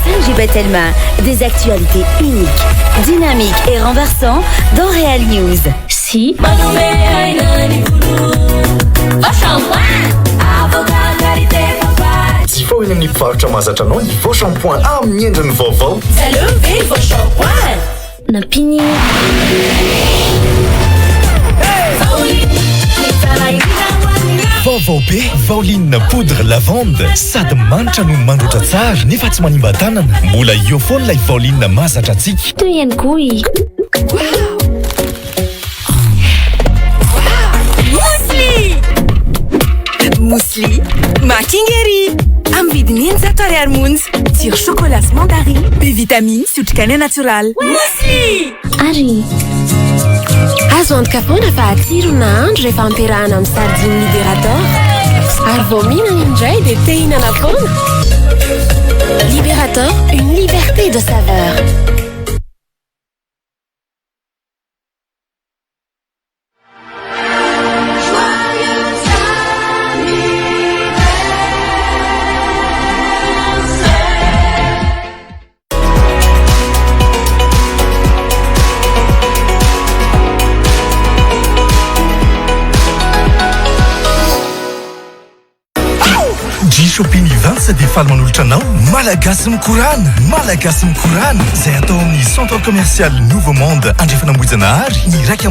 Saint-Gilbert Telma, des actualités uniques, dynamiques et renversantes dans Real News. Si. Tifao eny amin'ny mpivarotra mahazatra anao ny vao shampoing amin'ny endriny vaovao. Salome vos shampoing. Napini. Vaovao be Vaoline poudre lavande sady manitra no mandroatra tsara nefa tsy manimba tanana. Mbola io foana ilay Vaoline mahazatra antsika. Toy ihany koa Mousli Makingeri amin'ny vidiny 20 monja. Tsiro chocolat sy mandarine, be vitamine sy otrikaina natural. Mousli Ary azo antoka foana fa atsiro na andro rehefa ampiarahana amin'ny sardine libérateur. Ary vao mihinana indray dia te hihinana foana. Libérateur, une liberté de saveur. Shopping 27 faly manolotra anao malagasy mikorana izay atao amin'ny centre commercial Nouveau Monde andrefana Mbohijanahary ny raiky